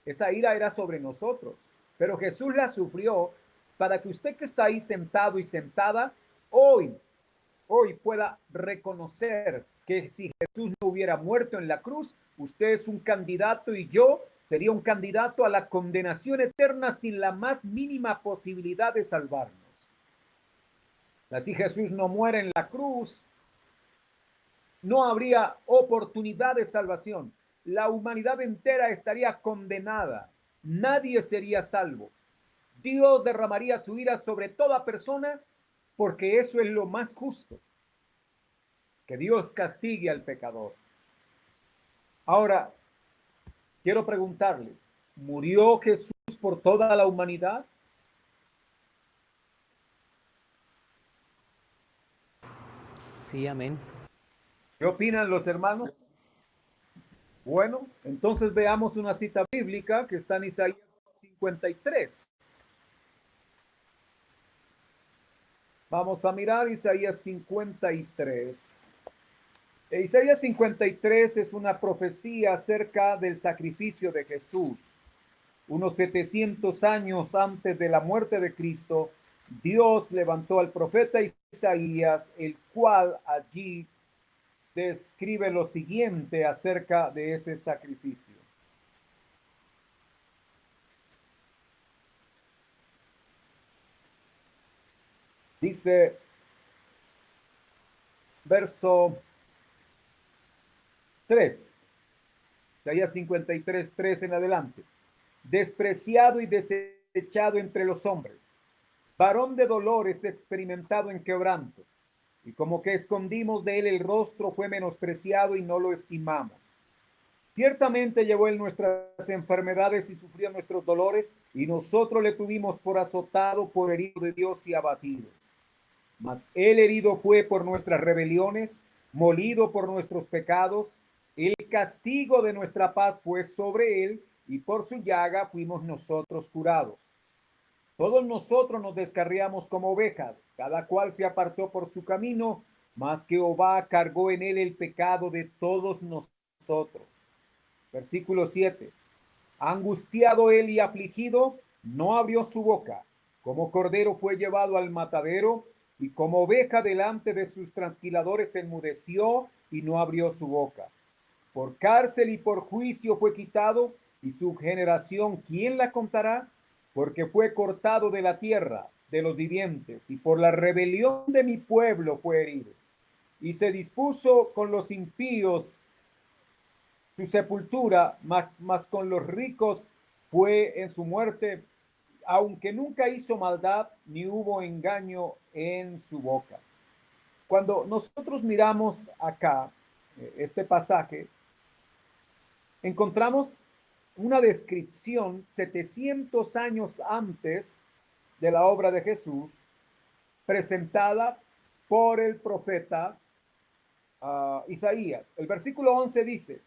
Esa ira era sobre nosotros, pero Jesús la sufrió para que usted que está ahí sentado y sentada, hoy pueda reconocer que si Jesús no hubiera muerto en la cruz, usted es un candidato y yo sería un candidato a la condenación eterna sin la más mínima posibilidad de salvarnos. Si Jesús no muere en la cruz, no habría oportunidad de salvación. La humanidad entera estaría condenada. Nadie sería salvo. Dios derramaría su ira sobre toda persona porque eso es lo más justo, que Dios castigue al pecador. Ahora, quiero preguntarles, ¿murió Jesús por toda la humanidad? Sí, amén. ¿Qué opinan los hermanos? Bueno, entonces veamos una cita bíblica que está en Isaías 53. Vamos a mirar Isaías 53. Isaías 53 es una profecía acerca del sacrificio de Jesús. Unos 700 años antes de la muerte de Cristo, Dios levantó al profeta Isaías, el cual allí describe lo siguiente acerca de ese sacrificio. Dice, verso 3, Isaías 53, 3 en adelante. Despreciado y desechado entre los hombres, varón de dolores, experimentado en quebranto, y como que escondimos de él el rostro, fue menospreciado y no lo estimamos. Ciertamente llevó él nuestras enfermedades y sufrió nuestros dolores, y nosotros le tuvimos por azotado, por herido de Dios y abatido. Mas él herido fue por nuestras rebeliones, molido por nuestros pecados. El castigo de nuestra paz fue sobre él, y por su llaga fuimos nosotros curados. Todos nosotros nos descarriamos como ovejas, cada cual se apartó por su camino, mas Jehová cargó en él el pecado de todos nosotros. Versículo 7. Angustiado él y afligido, no abrió su boca. Como cordero fue llevado al matadero, y como oveja delante de sus trasquiladores enmudeció y no abrió su boca. Por cárcel y por juicio fue quitado, y su generación, ¿quién la contará? Porque fue cortado de la tierra, de los vivientes, y por la rebelión de mi pueblo fue herido. Y se dispuso con los impíos su sepultura, mas con los ricos fue en su muerte, aunque nunca hizo maldad, ni hubo engaño en su boca. Cuando nosotros miramos acá este pasaje, encontramos una descripción 700 años antes de la obra de Jesús, presentada por el profeta Isaías. El versículo 11 dice,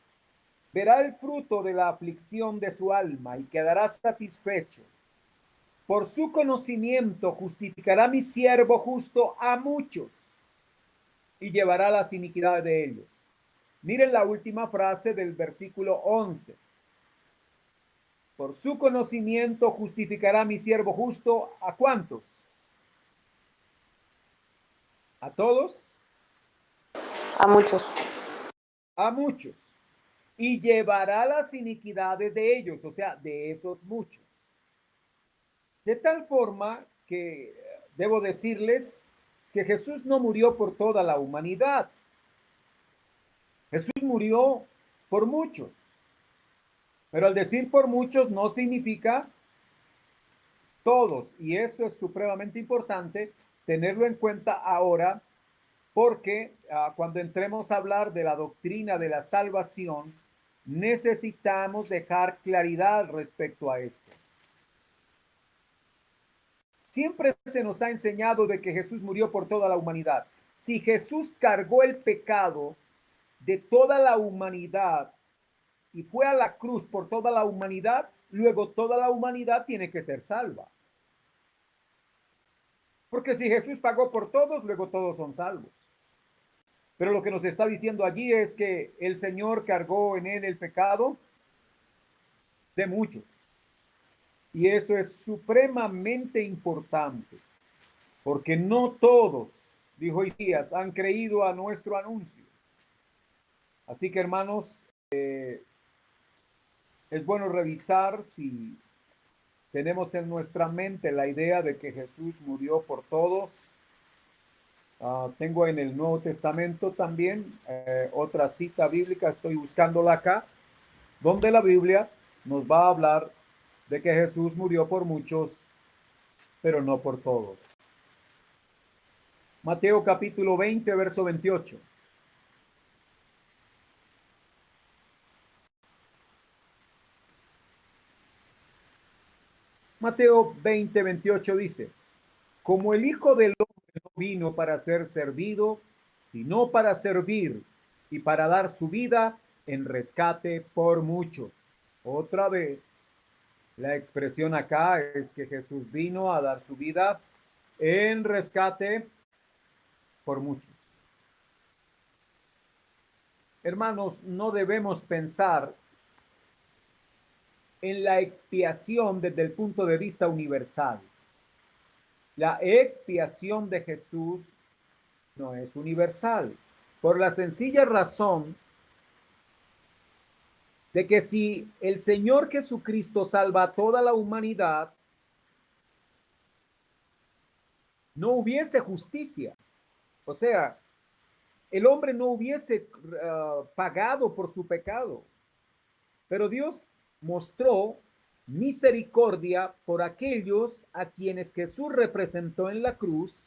verá el fruto de la aflicción de su alma y quedará satisfecho. Por su conocimiento justificará mi siervo justo a muchos y llevará las iniquidades de ellos. Miren la última frase del versículo 11. Por su conocimiento justificará mi siervo justo ¿a cuántos? ¿A todos? A muchos. A muchos. Y llevará las iniquidades de ellos, o sea, de esos muchos. De tal forma que debo decirles que Jesús no murió por toda la humanidad. Jesús murió por muchos. Pero al decir por muchos no significa todos, y eso es supremamente importante tenerlo en cuenta ahora, porque cuando entremos a hablar de la doctrina de la salvación, necesitamos dejar claridad respecto a esto. Siempre se nos ha enseñado de que Jesús murió por toda la humanidad. Si Jesús cargó el pecado de toda la humanidad y fue a la cruz por toda la humanidad, luego toda la humanidad tiene que ser salva. Porque si Jesús pagó por todos, luego todos son salvos. Pero lo que nos está diciendo allí es que el Señor cargó en él el pecado de muchos. Y eso es supremamente importante, porque no todos, dijo Isaías, han creído a nuestro anuncio. Así que, hermanos, es bueno revisar si tenemos en nuestra mente la idea de que Jesús murió por todos. Tengo en el Nuevo Testamento también otra cita bíblica, estoy buscándola acá, donde la Biblia nos va a hablar de que Jesús murió por muchos, pero no por todos. Mateo capítulo 20, verso 28. Mateo 20, 28 dice, como el Hijo del Hombre no vino para ser servido, sino para servir y para dar su vida en rescate por muchos. Otra vez, la expresión acá es que Jesús vino a dar su vida en rescate por muchos. Hermanos, no debemos pensar en la expiación desde el punto de vista universal. La expiación de Jesús no es universal, por la sencilla razón de que si el Señor Jesucristo salva a toda la humanidad, no hubiese justicia. O sea, el hombre no hubiese pagado por su pecado. Pero Dios mostró misericordia por aquellos a quienes Jesús representó en la cruz,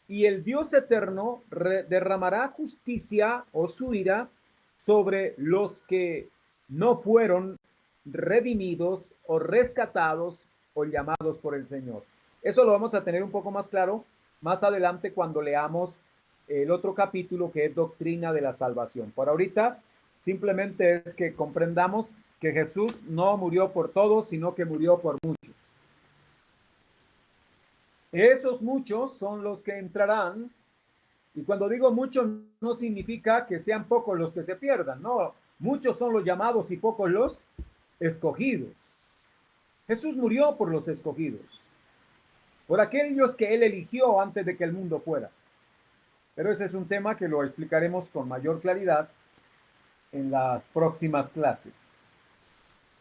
y el Dios eterno derramará justicia o su ira sobre los que no fueron redimidos o rescatados o llamados por el Señor. Eso lo vamos a tener un poco más claro más adelante cuando leamos el otro capítulo, que es doctrina de la salvación. Por ahorita simplemente es que comprendamos que Jesús no murió por todos, sino que murió por muchos. Esos muchos son los que entrarán, y cuando digo muchos no significa que sean pocos los que se pierdan, no, muchos son los llamados y pocos los escogidos. Jesús murió por los escogidos, por aquellos que él eligió antes de que el mundo fuera. Pero ese es un tema que lo explicaremos con mayor claridad en las próximas clases.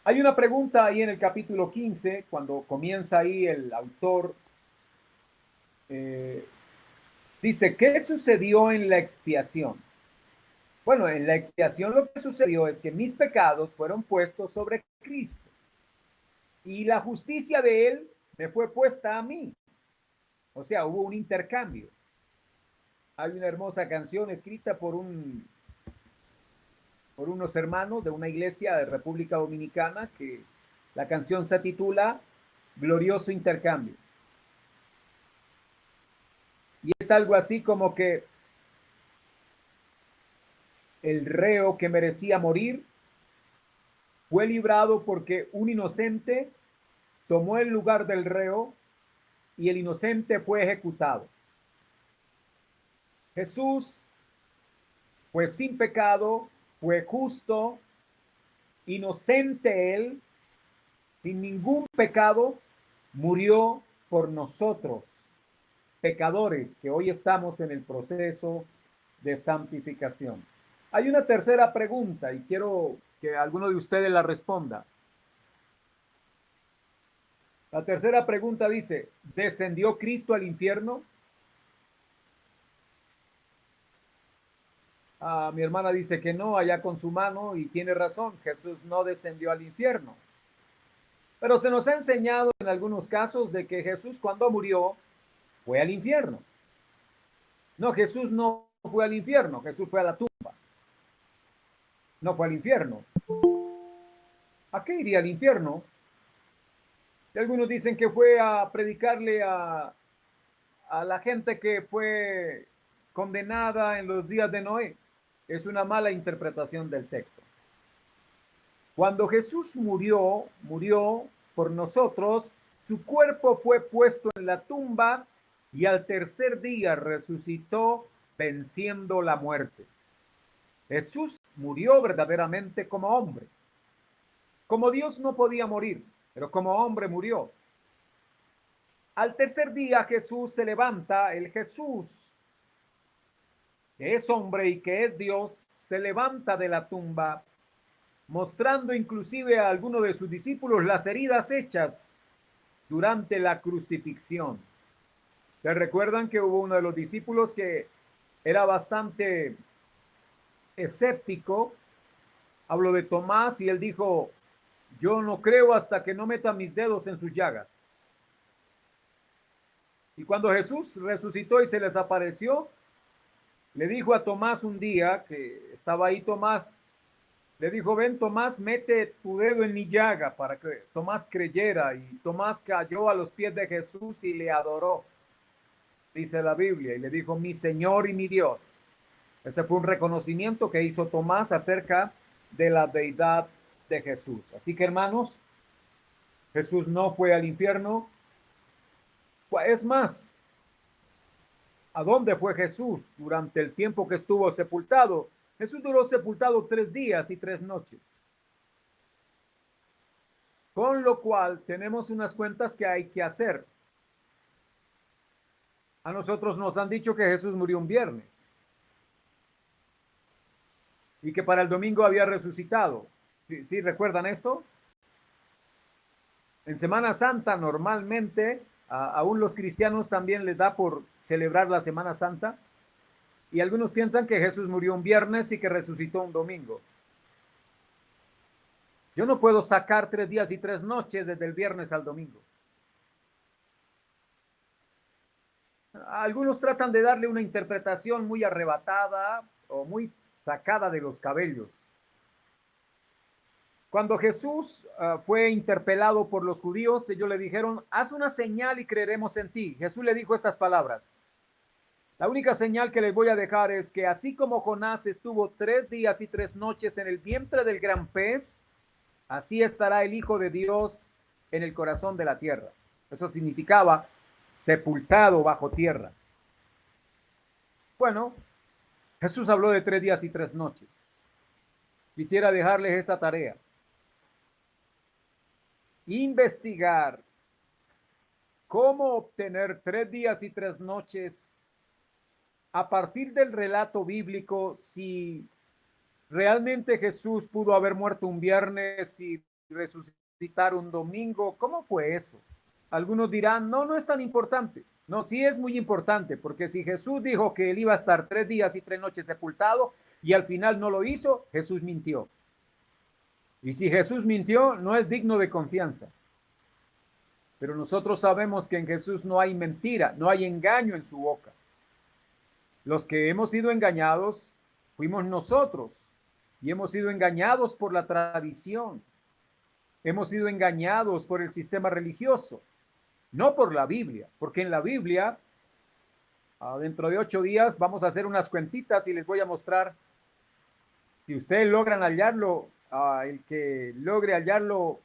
Hay una pregunta ahí en el capítulo 15, cuando comienza ahí el autor, dice, ¿qué sucedió en la expiación? Bueno, en la expiación lo que sucedió es que mis pecados fueron puestos sobre Cristo y la justicia de él me fue puesta a mí. O sea, hubo un intercambio. Hay una hermosa canción escrita por unos hermanos de una iglesia de República Dominicana, que la canción se titula Glorioso Intercambio. Y es algo así como que el reo que merecía morir fue librado porque un inocente tomó el lugar del reo y el inocente fue ejecutado. Jesús fue sin pecado, fue justo, inocente él, sin ningún pecado, murió por nosotros, pecadores que hoy estamos en el proceso de santificación. Hay una tercera pregunta y quiero que alguno de ustedes la responda. La tercera pregunta dice, ¿descendió Cristo al infierno? Mi hermana dice que no, allá con su mano, y tiene razón, Jesús no descendió al infierno. Pero se nos ha enseñado en algunos casos de que Jesús cuando murió fue al infierno. No, Jesús no fue al infierno, Jesús fue a la tumba. No fue al infierno. ¿A qué iría al infierno? Y algunos dicen que fue a predicarle a la gente que fue condenada en los días de Noé. Es una mala interpretación del texto. Cuando Jesús murió por nosotros, su cuerpo fue puesto en la tumba y al tercer día resucitó venciendo la muerte. Jesús murió verdaderamente como hombre. Como Dios no podía morir, pero como hombre murió. Al tercer día Jesús se levanta, el Jesús que es hombre y que es Dios, se levanta de la tumba, mostrando inclusive a algunos de sus discípulos las heridas hechas durante la crucifixión. ¿Se recuerdan que hubo uno de los discípulos que era bastante escéptico? Hablo de Tomás y él dijo, yo no creo hasta que no meta mis dedos en sus llagas. Y cuando Jesús resucitó y se les apareció, le dijo a Tomás un día, que estaba ahí Tomás, le dijo, ven Tomás, mete tu dedo en mi llaga, para que Tomás creyera. Y Tomás cayó a los pies de Jesús y le adoró, dice la Biblia, y le dijo, mi Señor y mi Dios. Ese fue un reconocimiento que hizo Tomás acerca de la deidad de Jesús. Así que hermanos, Jesús no fue al infierno. Es más, ¿a dónde fue Jesús durante el tiempo que estuvo sepultado? Jesús duró sepultado 3 días y 3 noches. Con lo cual tenemos unas cuentas que hay que hacer. A nosotros nos han dicho que Jesús murió un viernes y que para el domingo había resucitado. ¿Sí recuerdan esto? En Semana Santa normalmente aún los cristianos también les da por celebrar la Semana Santa y algunos piensan que Jesús murió un viernes y que resucitó un domingo. Yo no puedo sacar 3 días y 3 noches desde el viernes al domingo. Algunos tratan de darle una interpretación muy arrebatada o muy sacada de los cabellos. Cuando Jesús fue interpelado por los judíos, ellos le dijeron, haz una señal y creeremos en ti. Jesús le dijo estas palabras. La única señal que les voy a dejar es que así como Jonás estuvo 3 días y 3 noches en el vientre del gran pez, así estará el Hijo de Dios en el corazón de la tierra. Eso significaba sepultado bajo tierra. Bueno, Jesús habló de 3 días y 3 noches. Quisiera dejarles esa tarea. Investigar cómo obtener 3 días y 3 noches a partir del relato bíblico, si realmente Jesús pudo haber muerto un viernes y resucitar un domingo. ¿Cómo fue eso? Algunos dirán, no, no es tan importante. No, sí es muy importante, porque si Jesús dijo que él iba a estar 3 días y 3 noches sepultado y al final no lo hizo, Jesús mintió. Y si Jesús mintió, no es digno de confianza. Pero nosotros sabemos que en Jesús no hay mentira, no hay engaño en su boca. Los que hemos sido engañados fuimos nosotros y hemos sido engañados por la tradición. Hemos sido engañados por el sistema religioso, no por la Biblia, porque en la Biblia, dentro de 8 días, vamos a hacer unas cuentitas y les voy a mostrar. Si ustedes logran hallarlo, el que logre hallarlo,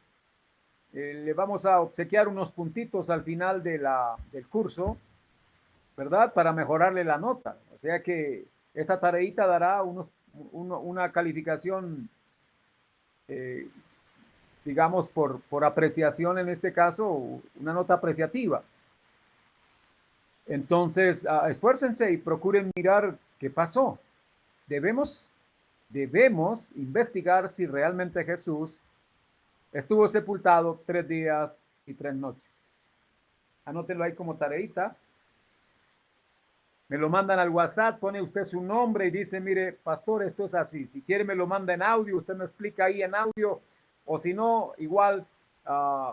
le vamos a obsequiar unos puntitos al final del curso, ¿verdad? Para mejorarle la nota. O sea que esta tareita dará una calificación, digamos, por apreciación en este caso, una nota apreciativa. Entonces, esfuércense y procuren mirar qué pasó. Debemos investigar si realmente Jesús estuvo sepultado 3 días y 3 noches. Anótenlo ahí como tareita. Me lo mandan al WhatsApp, pone usted su nombre y dice, mire, pastor, esto es así. Si quiere me lo manda en audio, usted me explica ahí en audio, o si no, igual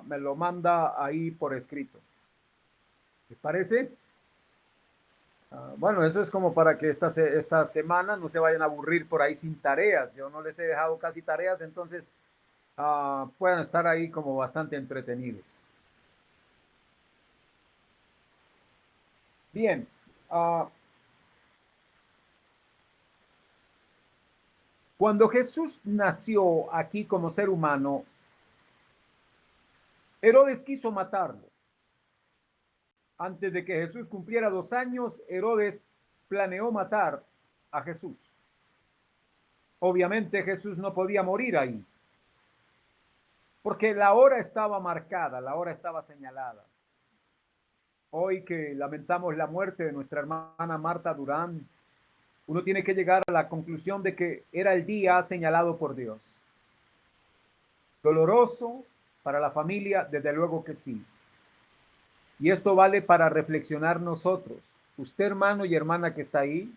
me lo manda ahí por escrito. ¿Les parece? Bueno, eso es como para que esta semana no se vayan a aburrir por ahí sin tareas. Yo no les he dejado casi tareas, entonces puedan estar ahí como bastante entretenidos. Bien. Cuando Jesús nació aquí como ser humano, Herodes quiso matarlo. Antes de que Jesús cumpliera 2 años, Herodes planeó matar a Jesús. Obviamente Jesús no podía morir ahí, porque la hora estaba marcada, la hora estaba señalada. Hoy que lamentamos la muerte de nuestra hermana Marta Durán, uno tiene que llegar a la conclusión de que era el día señalado por Dios. Doloroso para la familia, desde luego que sí. Y esto vale para reflexionar nosotros. Usted, hermano y hermana que está ahí,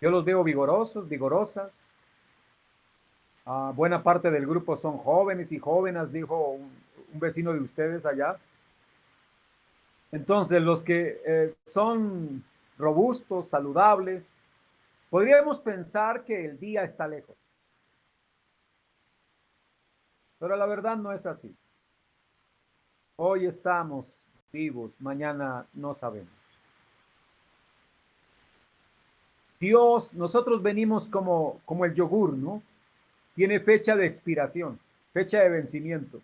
yo los veo vigorosos, vigorosas. Buena parte del grupo son jóvenes y jóvenes, dijo un vecino de ustedes allá. Entonces, los que son robustos, saludables, podríamos pensar que el día está lejos. Pero la verdad no es así. Hoy estamos vivos, mañana no sabemos. Dios, nosotros venimos como el yogur, ¿no? Tiene fecha de expiración, fecha de vencimiento.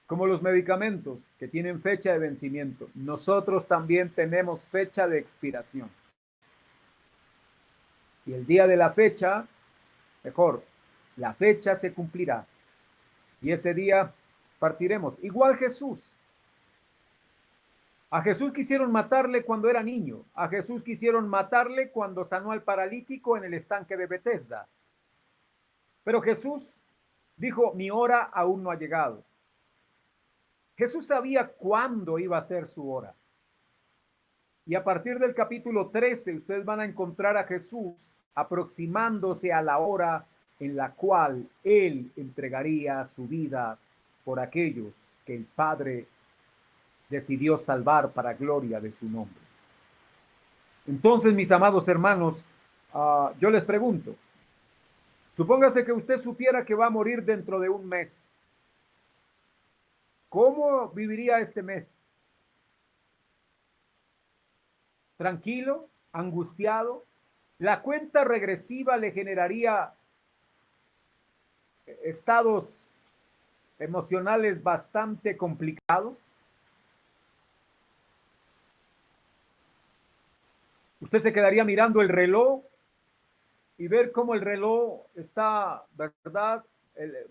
Como los medicamentos que tienen fecha de vencimiento, nosotros también tenemos fecha de expiración. Y el día de la fecha, mejor, la fecha se cumplirá. Y ese día partiremos. Igual Jesús. A Jesús quisieron matarle cuando era niño. A Jesús quisieron matarle cuando sanó al paralítico en el estanque de Betesda. Pero Jesús dijo, mi hora aún no ha llegado. Jesús sabía cuándo iba a ser su hora. Y a partir del capítulo 13, ustedes van a encontrar a Jesús aproximándose a la hora en la cual él entregaría su vida por aquellos que el Padre decidió salvar para gloria de su nombre. Entonces, mis amados hermanos, yo les pregunto, supóngase que usted supiera que va a morir dentro de un mes. ¿Cómo viviría este mes? ¿Tranquilo? ¿Angustiado? La cuenta regresiva le generaría estados emocionales bastante complicados. Usted se quedaría mirando el reloj y ver cómo el reloj está, ¿verdad?,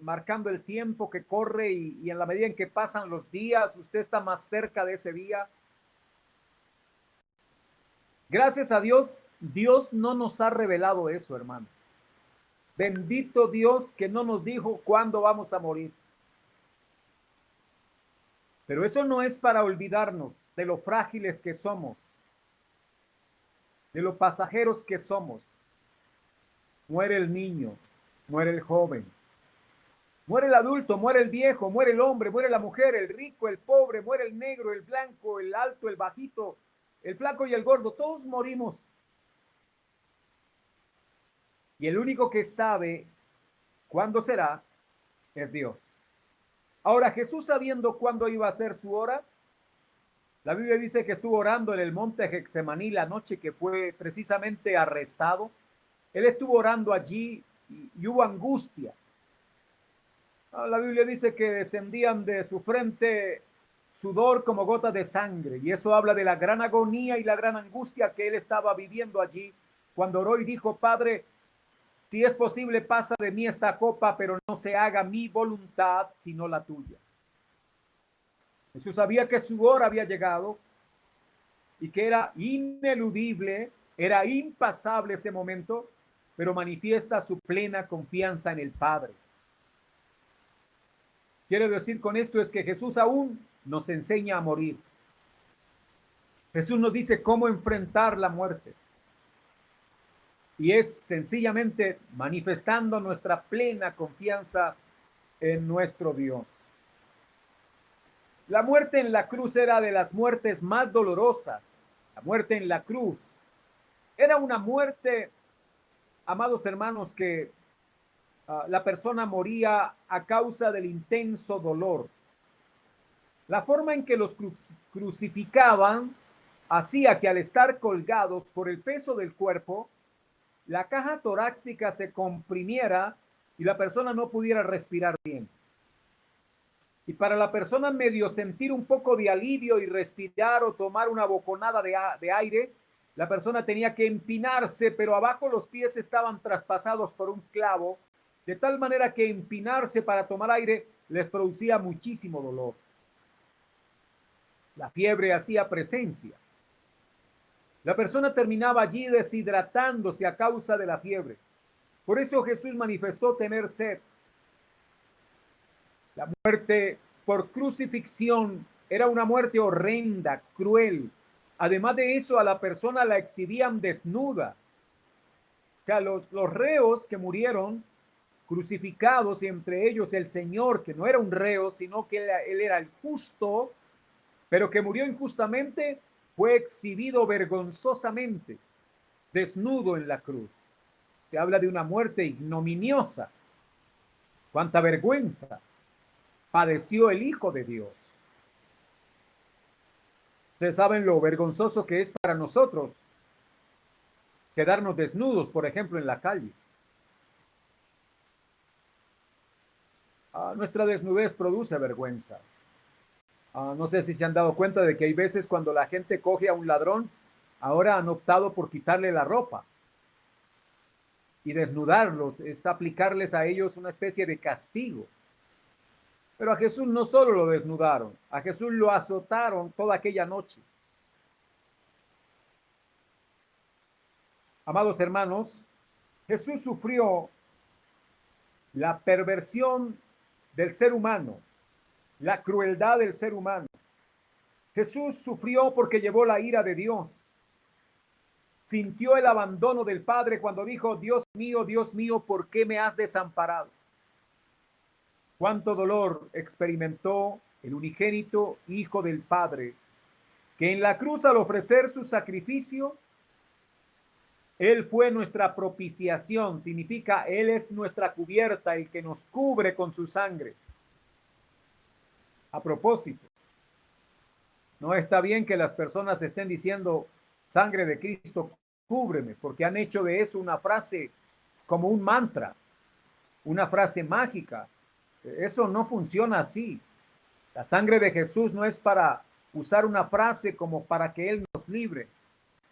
marcando el tiempo que corre y en la medida en que pasan los días, usted está más cerca de ese día. Gracias a Dios, Dios no nos ha revelado eso, hermano. Bendito Dios que no nos dijo cuándo vamos a morir. Pero eso no es para olvidarnos de lo frágiles que somos, de lo pasajeros que somos. Muere el niño, muere el joven, muere el adulto, muere el viejo, muere el hombre, muere la mujer, el rico, el pobre, muere el negro, el blanco, el alto, el bajito, el flaco y el gordo, todos morimos. Y el único que sabe cuándo será es Dios. Ahora, Jesús, sabiendo cuándo iba a ser su hora, la Biblia dice que estuvo orando en el monte Getsemaní la noche que fue precisamente arrestado. Él estuvo orando allí y hubo angustia. La Biblia dice que descendían de su frente sudor como gotas de sangre, y eso habla de la gran agonía y la gran angustia que él estaba viviendo allí cuando oró y dijo, Padre, si es posible, pasa de mí esta copa, pero no se haga mi voluntad, sino la tuya. Jesús sabía que su hora había llegado y que era ineludible, era impasable ese momento, pero manifiesta su plena confianza en el Padre. Quiero decir con esto es que Jesús aún nos enseña a morir. Jesús nos dice cómo enfrentar la muerte. Y es sencillamente manifestando nuestra plena confianza en nuestro Dios. La muerte en la cruz era de las muertes más dolorosas. La muerte en la cruz era una muerte, amados hermanos, que la persona moría a causa del intenso dolor. La forma en que los crucificaban hacía que al estar colgados por el peso del cuerpo, la caja torácica se comprimiera y la persona no pudiera respirar bien. Y para la persona medio sentir un poco de alivio y respirar o tomar una bocanada de aire, la persona tenía que empinarse, pero abajo los pies estaban traspasados por un clavo, de tal manera que empinarse para tomar aire les producía muchísimo dolor. La fiebre hacía presencia. La persona terminaba allí deshidratándose a causa de la fiebre. Por eso Jesús manifestó tener sed. La muerte por crucifixión era una muerte horrenda, cruel. Además de eso, a la persona la exhibían desnuda. O sea, los reos que murieron crucificados, y entre ellos el Señor, que no era un reo, sino que él era el justo, pero que murió injustamente, fue exhibido vergonzosamente, desnudo en la cruz. Se habla de una muerte ignominiosa. ¡Cuánta vergüenza padeció el Hijo de Dios! Ustedes saben lo vergonzoso que es para nosotros quedarnos desnudos, por ejemplo, en la calle. Nuestra desnudez produce vergüenza. No sé si se han dado cuenta de que hay veces cuando la gente coge a un ladrón, ahora han optado por quitarle la ropa. Y desnudarlos es aplicarles a ellos una especie de castigo. Pero a Jesús no solo lo desnudaron, a Jesús lo azotaron toda aquella noche. Amados hermanos, Jesús sufrió la perversión del ser humano, la crueldad del ser humano. Jesús sufrió porque llevó la ira de Dios. Sintió el abandono del Padre cuando dijo: Dios mío, ¿por qué me has desamparado? Cuánto dolor experimentó el unigénito Hijo del Padre, que en la cruz, al ofrecer su sacrificio, Él fue nuestra propiciación. Significa, Él es nuestra cubierta, el que nos cubre con su sangre. A propósito, no está bien que las personas estén diciendo: sangre de Cristo, cúbreme, porque han hecho de eso una frase como un mantra, una frase mágica. Eso no funciona así. La sangre de Jesús no es para usar una frase como para que Él nos libre.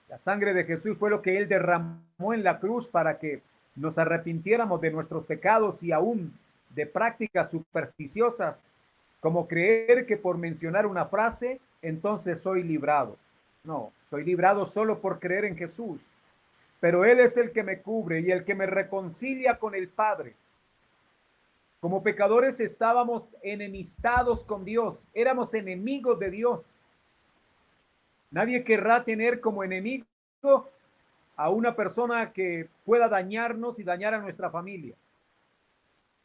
La sangre de Jesús fue lo que Él derramó en la cruz para que nos arrepintiéramos de nuestros pecados y aún de prácticas supersticiosas, como creer que por mencionar una frase, entonces soy librado. No, soy librado solo por creer en Jesús. Pero Él es el que me cubre y el que me reconcilia con el Padre. Como pecadores estábamos enemistados con Dios, éramos enemigos de Dios. Nadie querrá tener como enemigo a una persona que pueda dañarnos y dañar a nuestra familia.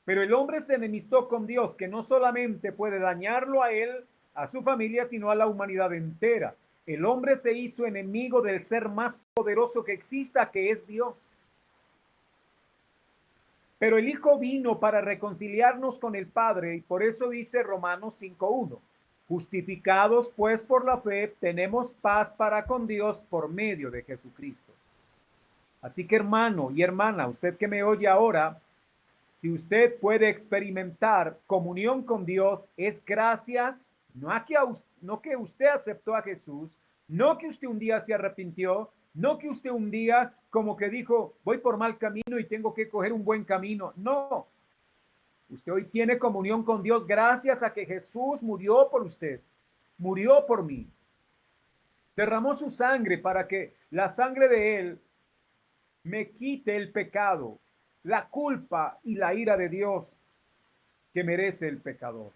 Pero el hombre se enemistó con Dios, que no solamente puede dañarlo a él, a su familia, sino a la humanidad entera. El hombre se hizo enemigo del ser más poderoso que exista, que es Dios. Pero el Hijo vino para reconciliarnos con el Padre, y por eso dice Romanos 5:1. Justificados pues por la fe, tenemos paz para con Dios por medio de Jesucristo. Así que, hermano y hermana, usted que me oye ahora, si usted puede experimentar comunión con Dios, es gracias, no que usted aceptó a Jesús, no que usted un día se arrepintió, no que usted un día como que dijo: voy por mal camino y tengo que coger un buen camino. No, usted hoy tiene comunión con Dios gracias a que Jesús murió por usted, murió por mí. Derramó su sangre para que la sangre de Él me quite el pecado, la culpa y la ira de Dios que merece el pecador.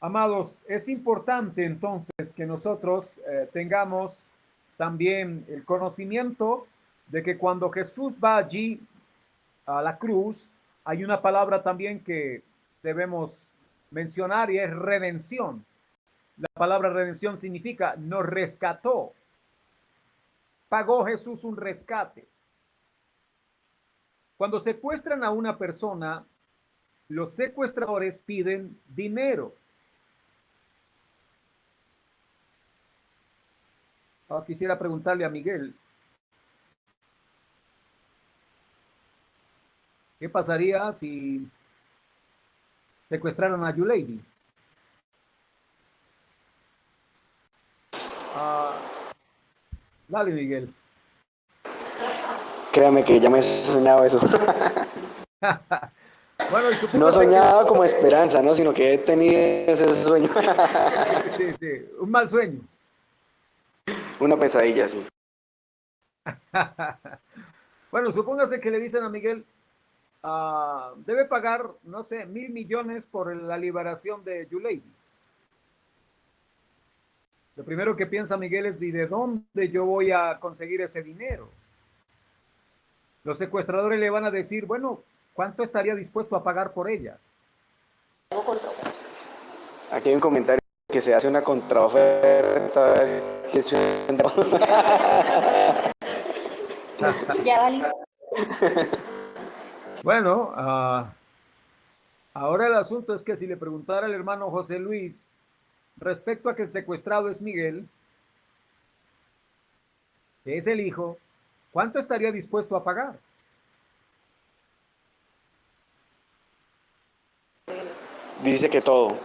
Amados, es importante entonces que nosotros tengamos también el conocimiento de que cuando Jesús va allí a la cruz, hay una palabra también que debemos mencionar y es redención. La palabra redención significa nos rescató. Pagó Jesús un rescate. Cuando secuestran a una persona, los secuestradores piden dinero. Quisiera preguntarle a Miguel, ¿qué pasaría si secuestraran a Yuleidi? Dale, Miguel. Créame que ya me he soñado eso. Bueno, y No supóngase soñaba como esperanza, ¿no? Sino que he tenido ese sueño. sí, un mal sueño. Una pesadilla, sí. Bueno, supóngase que le dicen a Miguel, debe pagar, no sé, 1.000 millones por la liberación de Yuleidi. Lo primero que piensa Miguel es, ¿y de dónde yo voy a conseguir ese dinero? Los secuestradores le van a decir, bueno, ¿cuánto estaría dispuesto a pagar por ella? Aquí hay un comentario que se hace una contraoferta. Ya vale. Bueno, ahora el asunto es que si le preguntara al hermano José Luis respecto a que el secuestrado es Miguel, que es el hijo, ¿cuánto estaría dispuesto a pagar? Dice que todo.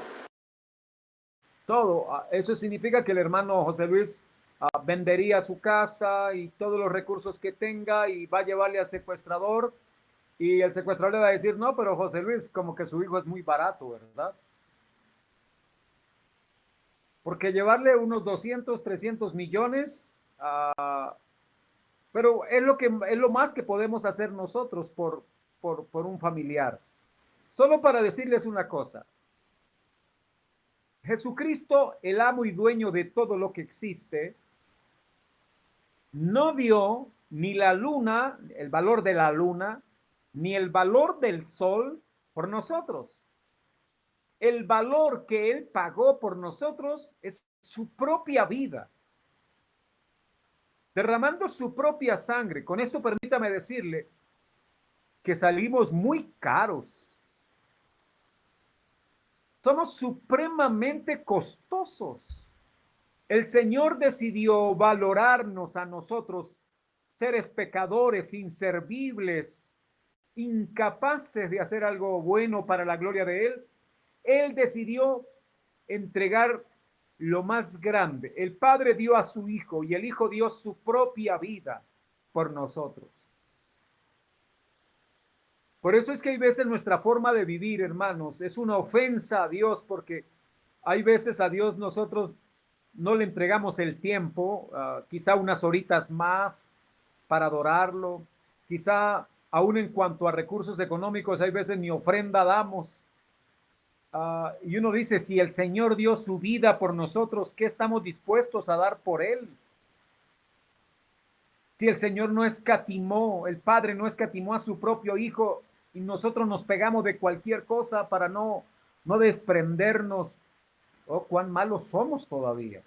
Todo. Eso significa que el hermano José Luis vendería su casa y todos los recursos que tenga y va a llevarle al secuestrador y el secuestrador le va a decir, no, pero José Luis, como que su hijo es muy barato, ¿verdad? Porque llevarle unos 200, 300 millones, pero es lo más que podemos hacer nosotros por un familiar. Solo para decirles una cosa. Jesucristo, el amo y dueño de todo lo que existe, no dio ni la luna, el valor de la luna, ni el valor del sol por nosotros. El valor que Él pagó por nosotros es su propia vida, derramando su propia sangre. Con esto permítame decirle que salimos muy caros. Somos supremamente costosos. El Señor decidió valorarnos a nosotros, seres pecadores, inservibles, incapaces de hacer algo bueno para la gloria de Él. Él decidió entregar lo más grande. El Padre dio a su Hijo y el Hijo dio su propia vida por nosotros. Por eso es que hay veces nuestra forma de vivir, hermanos, es una ofensa a Dios, porque hay veces a Dios nosotros no le entregamos el tiempo, quizá unas horitas más para adorarlo, quizá aún en cuanto a recursos económicos, hay veces ni ofrenda damos. Y uno dice, si el Señor dio su vida por nosotros, ¿qué estamos dispuestos a dar por Él? Si el Señor no escatimó, el Padre no escatimó a su propio Hijo y nosotros nos pegamos de cualquier cosa para no desprendernos, oh, cuán malos somos todavía.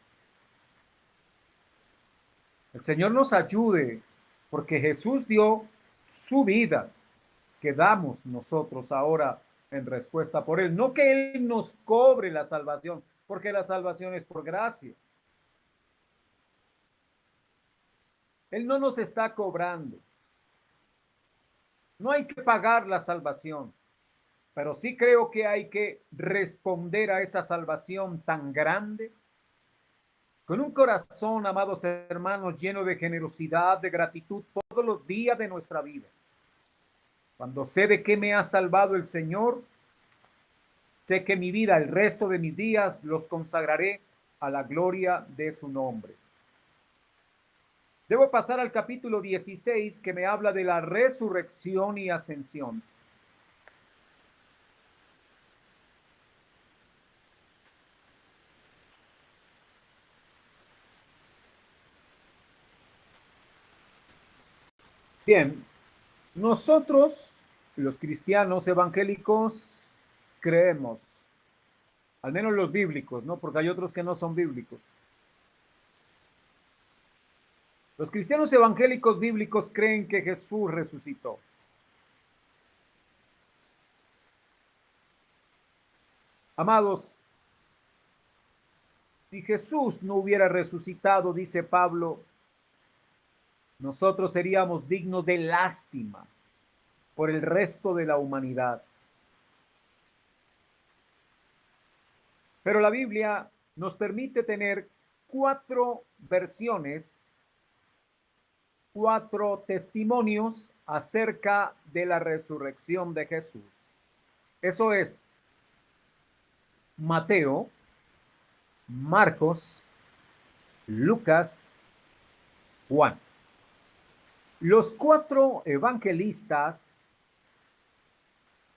El Señor nos ayude porque Jesús dio su vida que damos nosotros ahora en respuesta por Él. No que Él nos cobre la salvación, porque la salvación es por gracia. Él no nos está cobrando. No hay que pagar la salvación, pero sí creo que hay que responder a esa salvación tan grande con un corazón, amados hermanos, lleno de generosidad, de gratitud todos los días de nuestra vida. Cuando sé de qué me ha salvado el Señor, sé que mi vida, el resto de mis días, los consagraré a la gloria de su nombre. Debo pasar al capítulo 16 que me habla de la resurrección y ascensión. Bien, nosotros, los cristianos evangélicos, creemos, al menos los bíblicos, ¿no? Porque hay otros que no son bíblicos. Los cristianos evangélicos bíblicos creen que Jesús resucitó. Amados, si Jesús no hubiera resucitado, dice Pablo, nosotros seríamos dignos de lástima por el resto de la humanidad. Pero la Biblia nos permite tener 4 versiones, 4 testimonios acerca de la resurrección de Jesús. Eso es Mateo, Marcos, Lucas, Juan. Los 4 evangelistas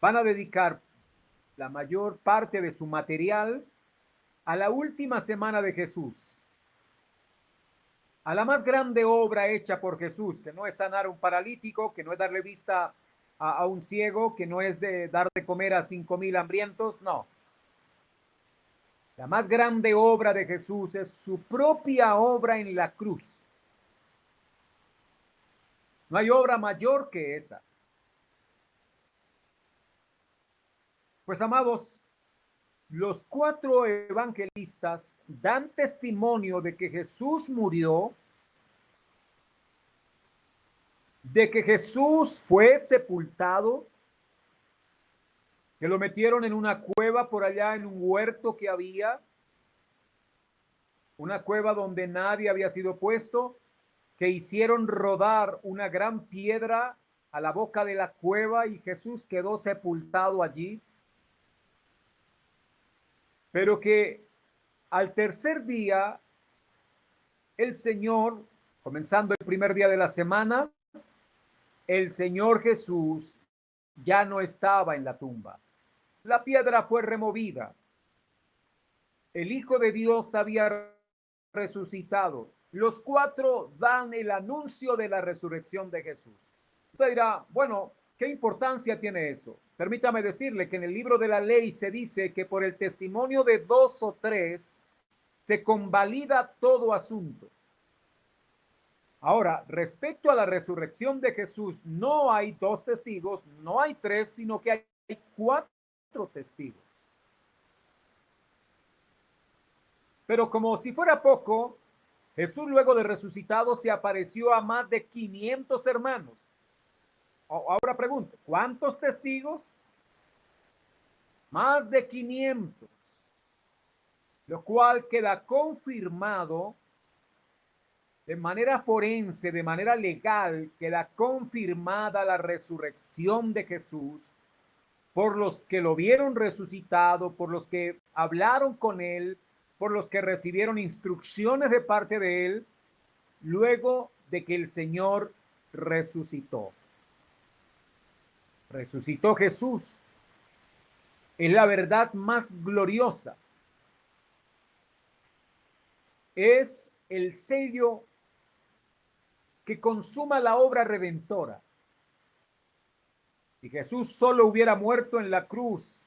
van a dedicar la mayor parte de su material a la última semana de Jesús, a la más grande obra hecha por Jesús, que no es sanar a un paralítico, que no es darle vista a un ciego, que no es de dar de comer a 5,000 hambrientos, no. La más grande obra de Jesús es su propia obra en la cruz. No hay obra mayor que esa. Pues, amados, los 4 evangelistas dan testimonio de que Jesús murió, de que Jesús fue sepultado, que lo metieron en una cueva por allá en un huerto que había, una cueva donde nadie había sido puesto, que hicieron rodar una gran piedra a la boca de la cueva y Jesús quedó sepultado allí. Pero que al tercer día, el Señor, comenzando el primer día de la semana, el Señor Jesús ya no estaba en la tumba. La piedra fue removida. El Hijo de Dios había resucitado. Los 4 dan el anuncio de la resurrección de Jesús. Usted dirá, bueno, ¿qué importancia tiene eso? Permítame decirle que en el libro de la ley se dice que por el testimonio de 2 o 3 se convalida todo asunto. Ahora, respecto a la resurrección de Jesús, no hay 2 testigos, no hay 3, sino que hay 4 testigos. Pero como si fuera poco, Jesús luego de resucitado se apareció a más de 500 hermanos. Ahora pregunto, ¿cuántos testigos? Más de 500, lo cual queda confirmado de manera forense, de manera legal, queda confirmada la resurrección de Jesús por los que lo vieron resucitado, por los que hablaron con él, por los que recibieron instrucciones de parte de él, luego de que el Señor resucitó. Resucitó Jesús. Es la verdad más gloriosa. Es el sello que consuma la obra redentora. Si Jesús solo hubiera muerto en la cruz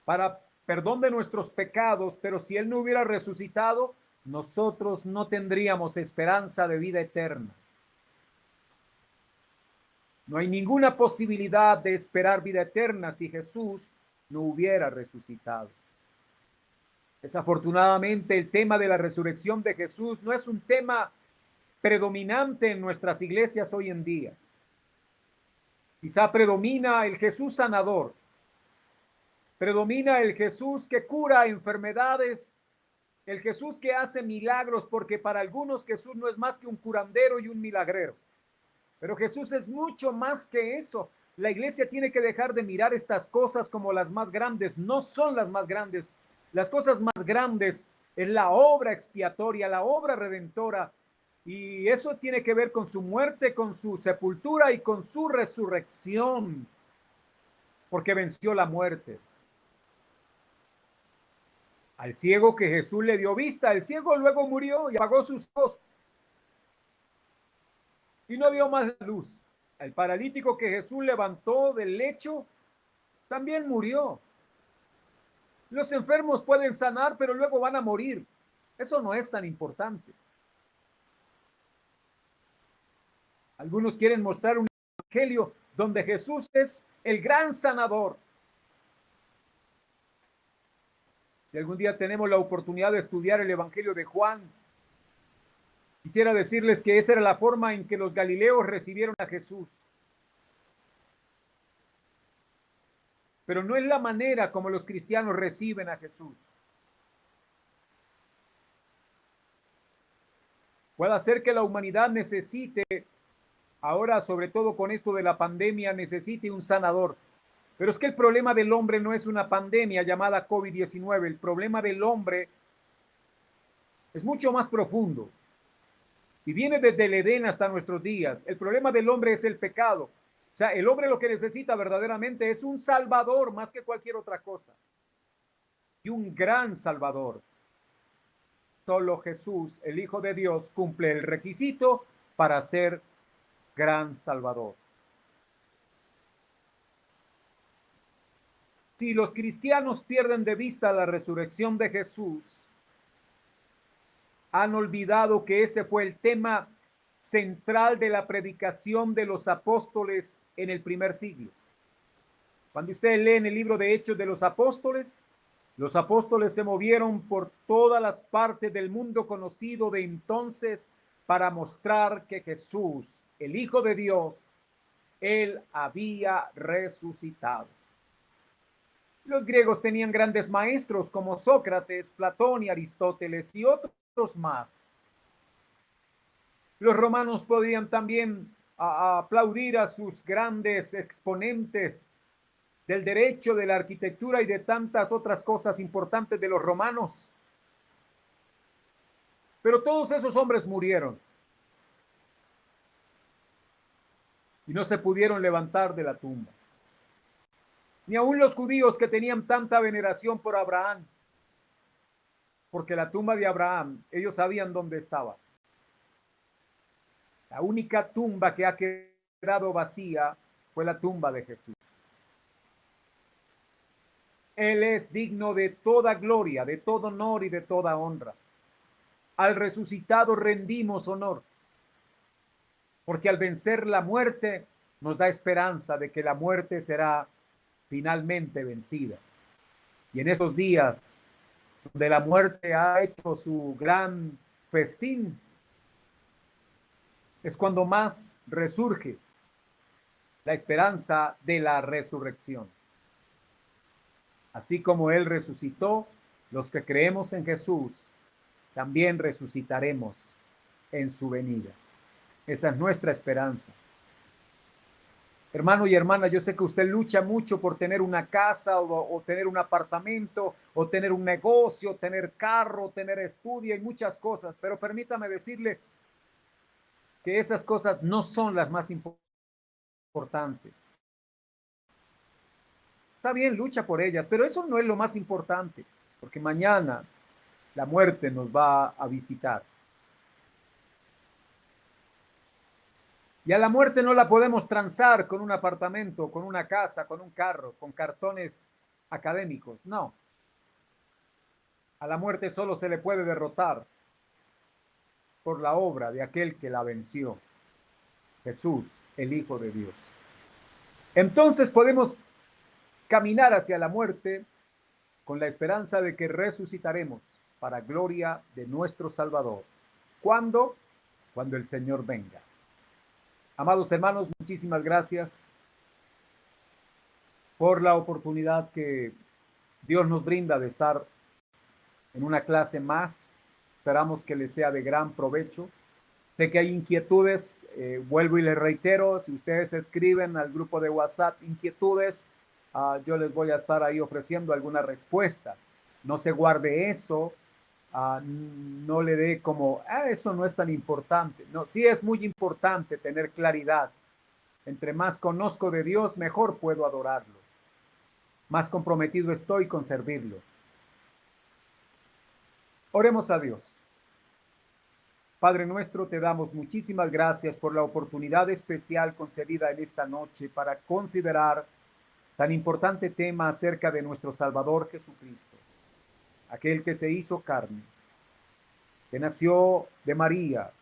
para perdón de nuestros pecados, pero si él no hubiera resucitado, nosotros no tendríamos esperanza de vida eterna. No hay ninguna posibilidad de esperar vida eterna si Jesús no hubiera resucitado. Desafortunadamente, el tema de la resurrección de Jesús no es un tema predominante en nuestras iglesias hoy en día. Quizá predomina el Jesús sanador, predomina el Jesús que cura enfermedades, el Jesús que hace milagros, porque para algunos Jesús no es más que un curandero y un milagrero. Pero Jesús es mucho más que eso. La iglesia tiene que dejar de mirar estas cosas como las más grandes. No son las más grandes. Las cosas más grandes es la obra expiatoria, la obra redentora. Y eso tiene que ver con su muerte, con su sepultura y con su resurrección. Porque venció la muerte. Al ciego que Jesús le dio vista, el ciego luego murió y apagó sus ojos. y no vio más luz. El paralítico que Jesús levantó del lecho también murió. Los enfermos pueden sanar, pero luego van a morir. Eso no es tan importante. Algunos quieren mostrar un evangelio donde Jesús es el gran sanador. Si algún día tenemos la oportunidad de estudiar el evangelio de Juan, quisiera decirles que esa era la forma en que los galileos recibieron a Jesús. Pero no es la manera como los cristianos reciben a Jesús. Puede ser que la humanidad necesite, ahora sobre todo con esto de la pandemia, necesite un sanador. Pero es que el problema del hombre no es una pandemia llamada COVID-19. El problema del hombre es mucho más profundo y viene desde el Edén hasta nuestros días. El problema del hombre es el pecado. O sea, el hombre lo que necesita verdaderamente es un salvador más que cualquier otra cosa. Y un gran salvador. Solo Jesús, el Hijo de Dios, cumple el requisito para ser gran salvador. Si los cristianos pierden de vista la resurrección de Jesús, han olvidado que ese fue el tema central de la predicación de los apóstoles en el primer siglo. Cuando ustedes leen el libro de Hechos de los apóstoles se movieron por todas las partes del mundo conocido de entonces para mostrar que Jesús, el Hijo de Dios, él había resucitado. Los griegos tenían grandes maestros como Sócrates, Platón y Aristóteles y otros más. Los romanos podían también aplaudir a sus grandes exponentes del derecho, de la arquitectura y de tantas otras cosas importantes de los romanos. Pero todos esos hombres murieron y no se pudieron levantar de la tumba. Ni aun los judíos que tenían tanta veneración por Abraham, porque la tumba de Abraham, ellos sabían dónde estaba. La única tumba que ha quedado vacía fue la tumba de Jesús. Él es digno de toda gloria, de todo honor y de toda honra. Al resucitado rendimos honor, porque al vencer la muerte nos da esperanza de que la muerte será finalmente vencida. Y en esos días donde la muerte ha hecho su gran festín, es cuando más resurge la esperanza de la resurrección. Así como Él resucitó, los que creemos en Jesús también resucitaremos en su venida. Esa es nuestra esperanza. Hermano y hermana, yo sé que usted lucha mucho por tener una casa o tener un apartamento o tener un negocio, tener carro, tener estudio y muchas cosas, pero permítame decirle que esas cosas no son las más importantes. Está bien, lucha por ellas, pero eso no es lo más importante, porque mañana la muerte nos va a visitar. Y a la muerte no la podemos transar con un apartamento, con una casa, con un carro, con cartones académicos. No. A la muerte solo se le puede derrotar por la obra de aquel que la venció, Jesús, el Hijo de Dios. Entonces podemos caminar hacia la muerte con la esperanza de que resucitaremos para gloria de nuestro Salvador. ¿Cuándo? Cuando el Señor venga. Amados hermanos, muchísimas gracias por la oportunidad que Dios nos brinda de estar en una clase más. Esperamos que les sea de gran provecho. Sé que hay inquietudes, vuelvo y les reitero, si ustedes escriben al grupo de WhatsApp inquietudes, yo les voy a estar ahí ofreciendo alguna respuesta. No se guarde eso, no le dé como, eso no es tan importante. No, sí es muy importante tener claridad. Entre más conozco de Dios, mejor puedo adorarlo. Más comprometido estoy con servirlo. Oremos a Dios. Padre nuestro, te damos muchísimas gracias por la oportunidad especial concedida en esta noche para considerar tan importante tema acerca de nuestro Salvador Jesucristo, aquel que se hizo carne, que nació de María,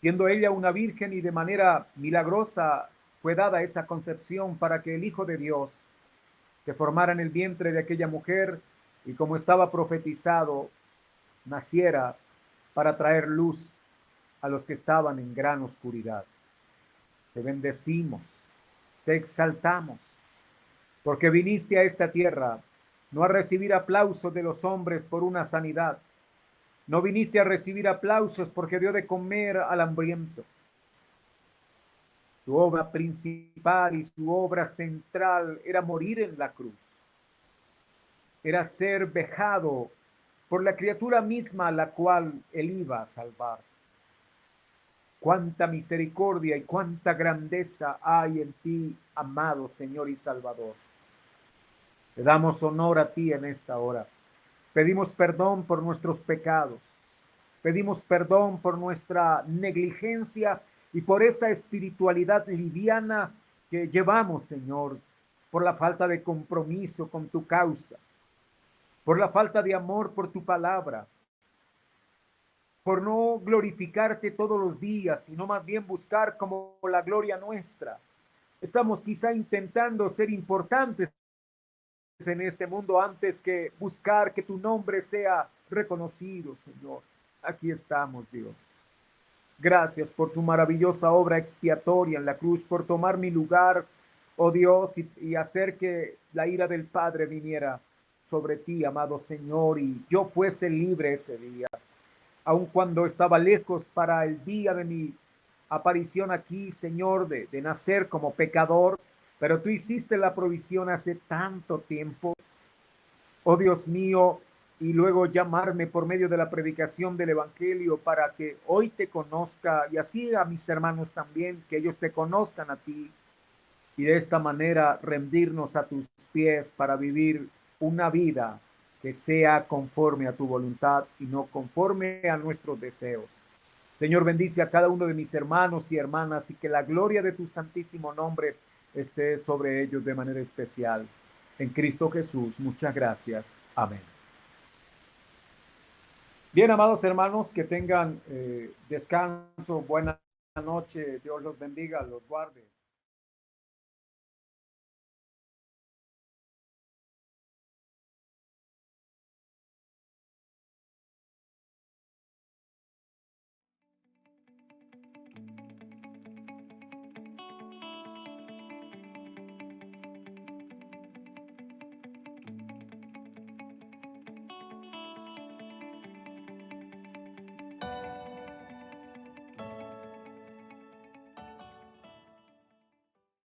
siendo ella una virgen y de manera milagrosa fue dada esa concepción para que el Hijo de Dios, que formara en el vientre de aquella mujer y como estaba profetizado, naciera para traer luz a los que estaban en gran oscuridad. Te bendecimos, te exaltamos, porque viniste a esta tierra no a recibir aplausos de los hombres por una sanidad, no viniste a recibir aplausos porque dio de comer al hambriento. Tu obra principal y su obra central era morir en la cruz, era ser vejado por la criatura misma a la cual él iba a salvar. Cuánta misericordia y cuánta grandeza hay en ti, amado Señor y Salvador. Te damos honor a ti en esta hora. Pedimos perdón por nuestros pecados. Pedimos perdón por nuestra negligencia y por esa espiritualidad liviana que llevamos, Señor, por la falta de compromiso con tu causa, por la falta de amor por tu palabra, por no glorificarte todos los días, sino más bien buscar como la gloria nuestra. Estamos quizá intentando ser importantes en este mundo antes que buscar que tu nombre sea reconocido, Señor. Aquí estamos, Dios. Gracias por tu maravillosa obra expiatoria en la cruz, por tomar mi lugar, oh Dios, y hacer que la ira del Padre viniera sobre ti, amado Señor, y yo fuese libre ese día. Aun cuando estaba lejos para el día de mi aparición aquí, Señor, de nacer como pecador, pero tú hiciste la provisión hace tanto tiempo, oh Dios mío, y luego llamarme por medio de la predicación del Evangelio para que hoy te conozca y así a mis hermanos también, que ellos te conozcan a ti y de esta manera rendirnos a tus pies para vivir una vida que sea conforme a tu voluntad y no conforme a nuestros deseos. Señor, bendice a cada uno de mis hermanos y hermanas y que la gloria de tu santísimo nombre esté sobre ellos de manera especial. En Cristo Jesús, muchas gracias. Amén. Bien, amados hermanos, que tengan descanso, buena noche, Dios los bendiga, los guarde.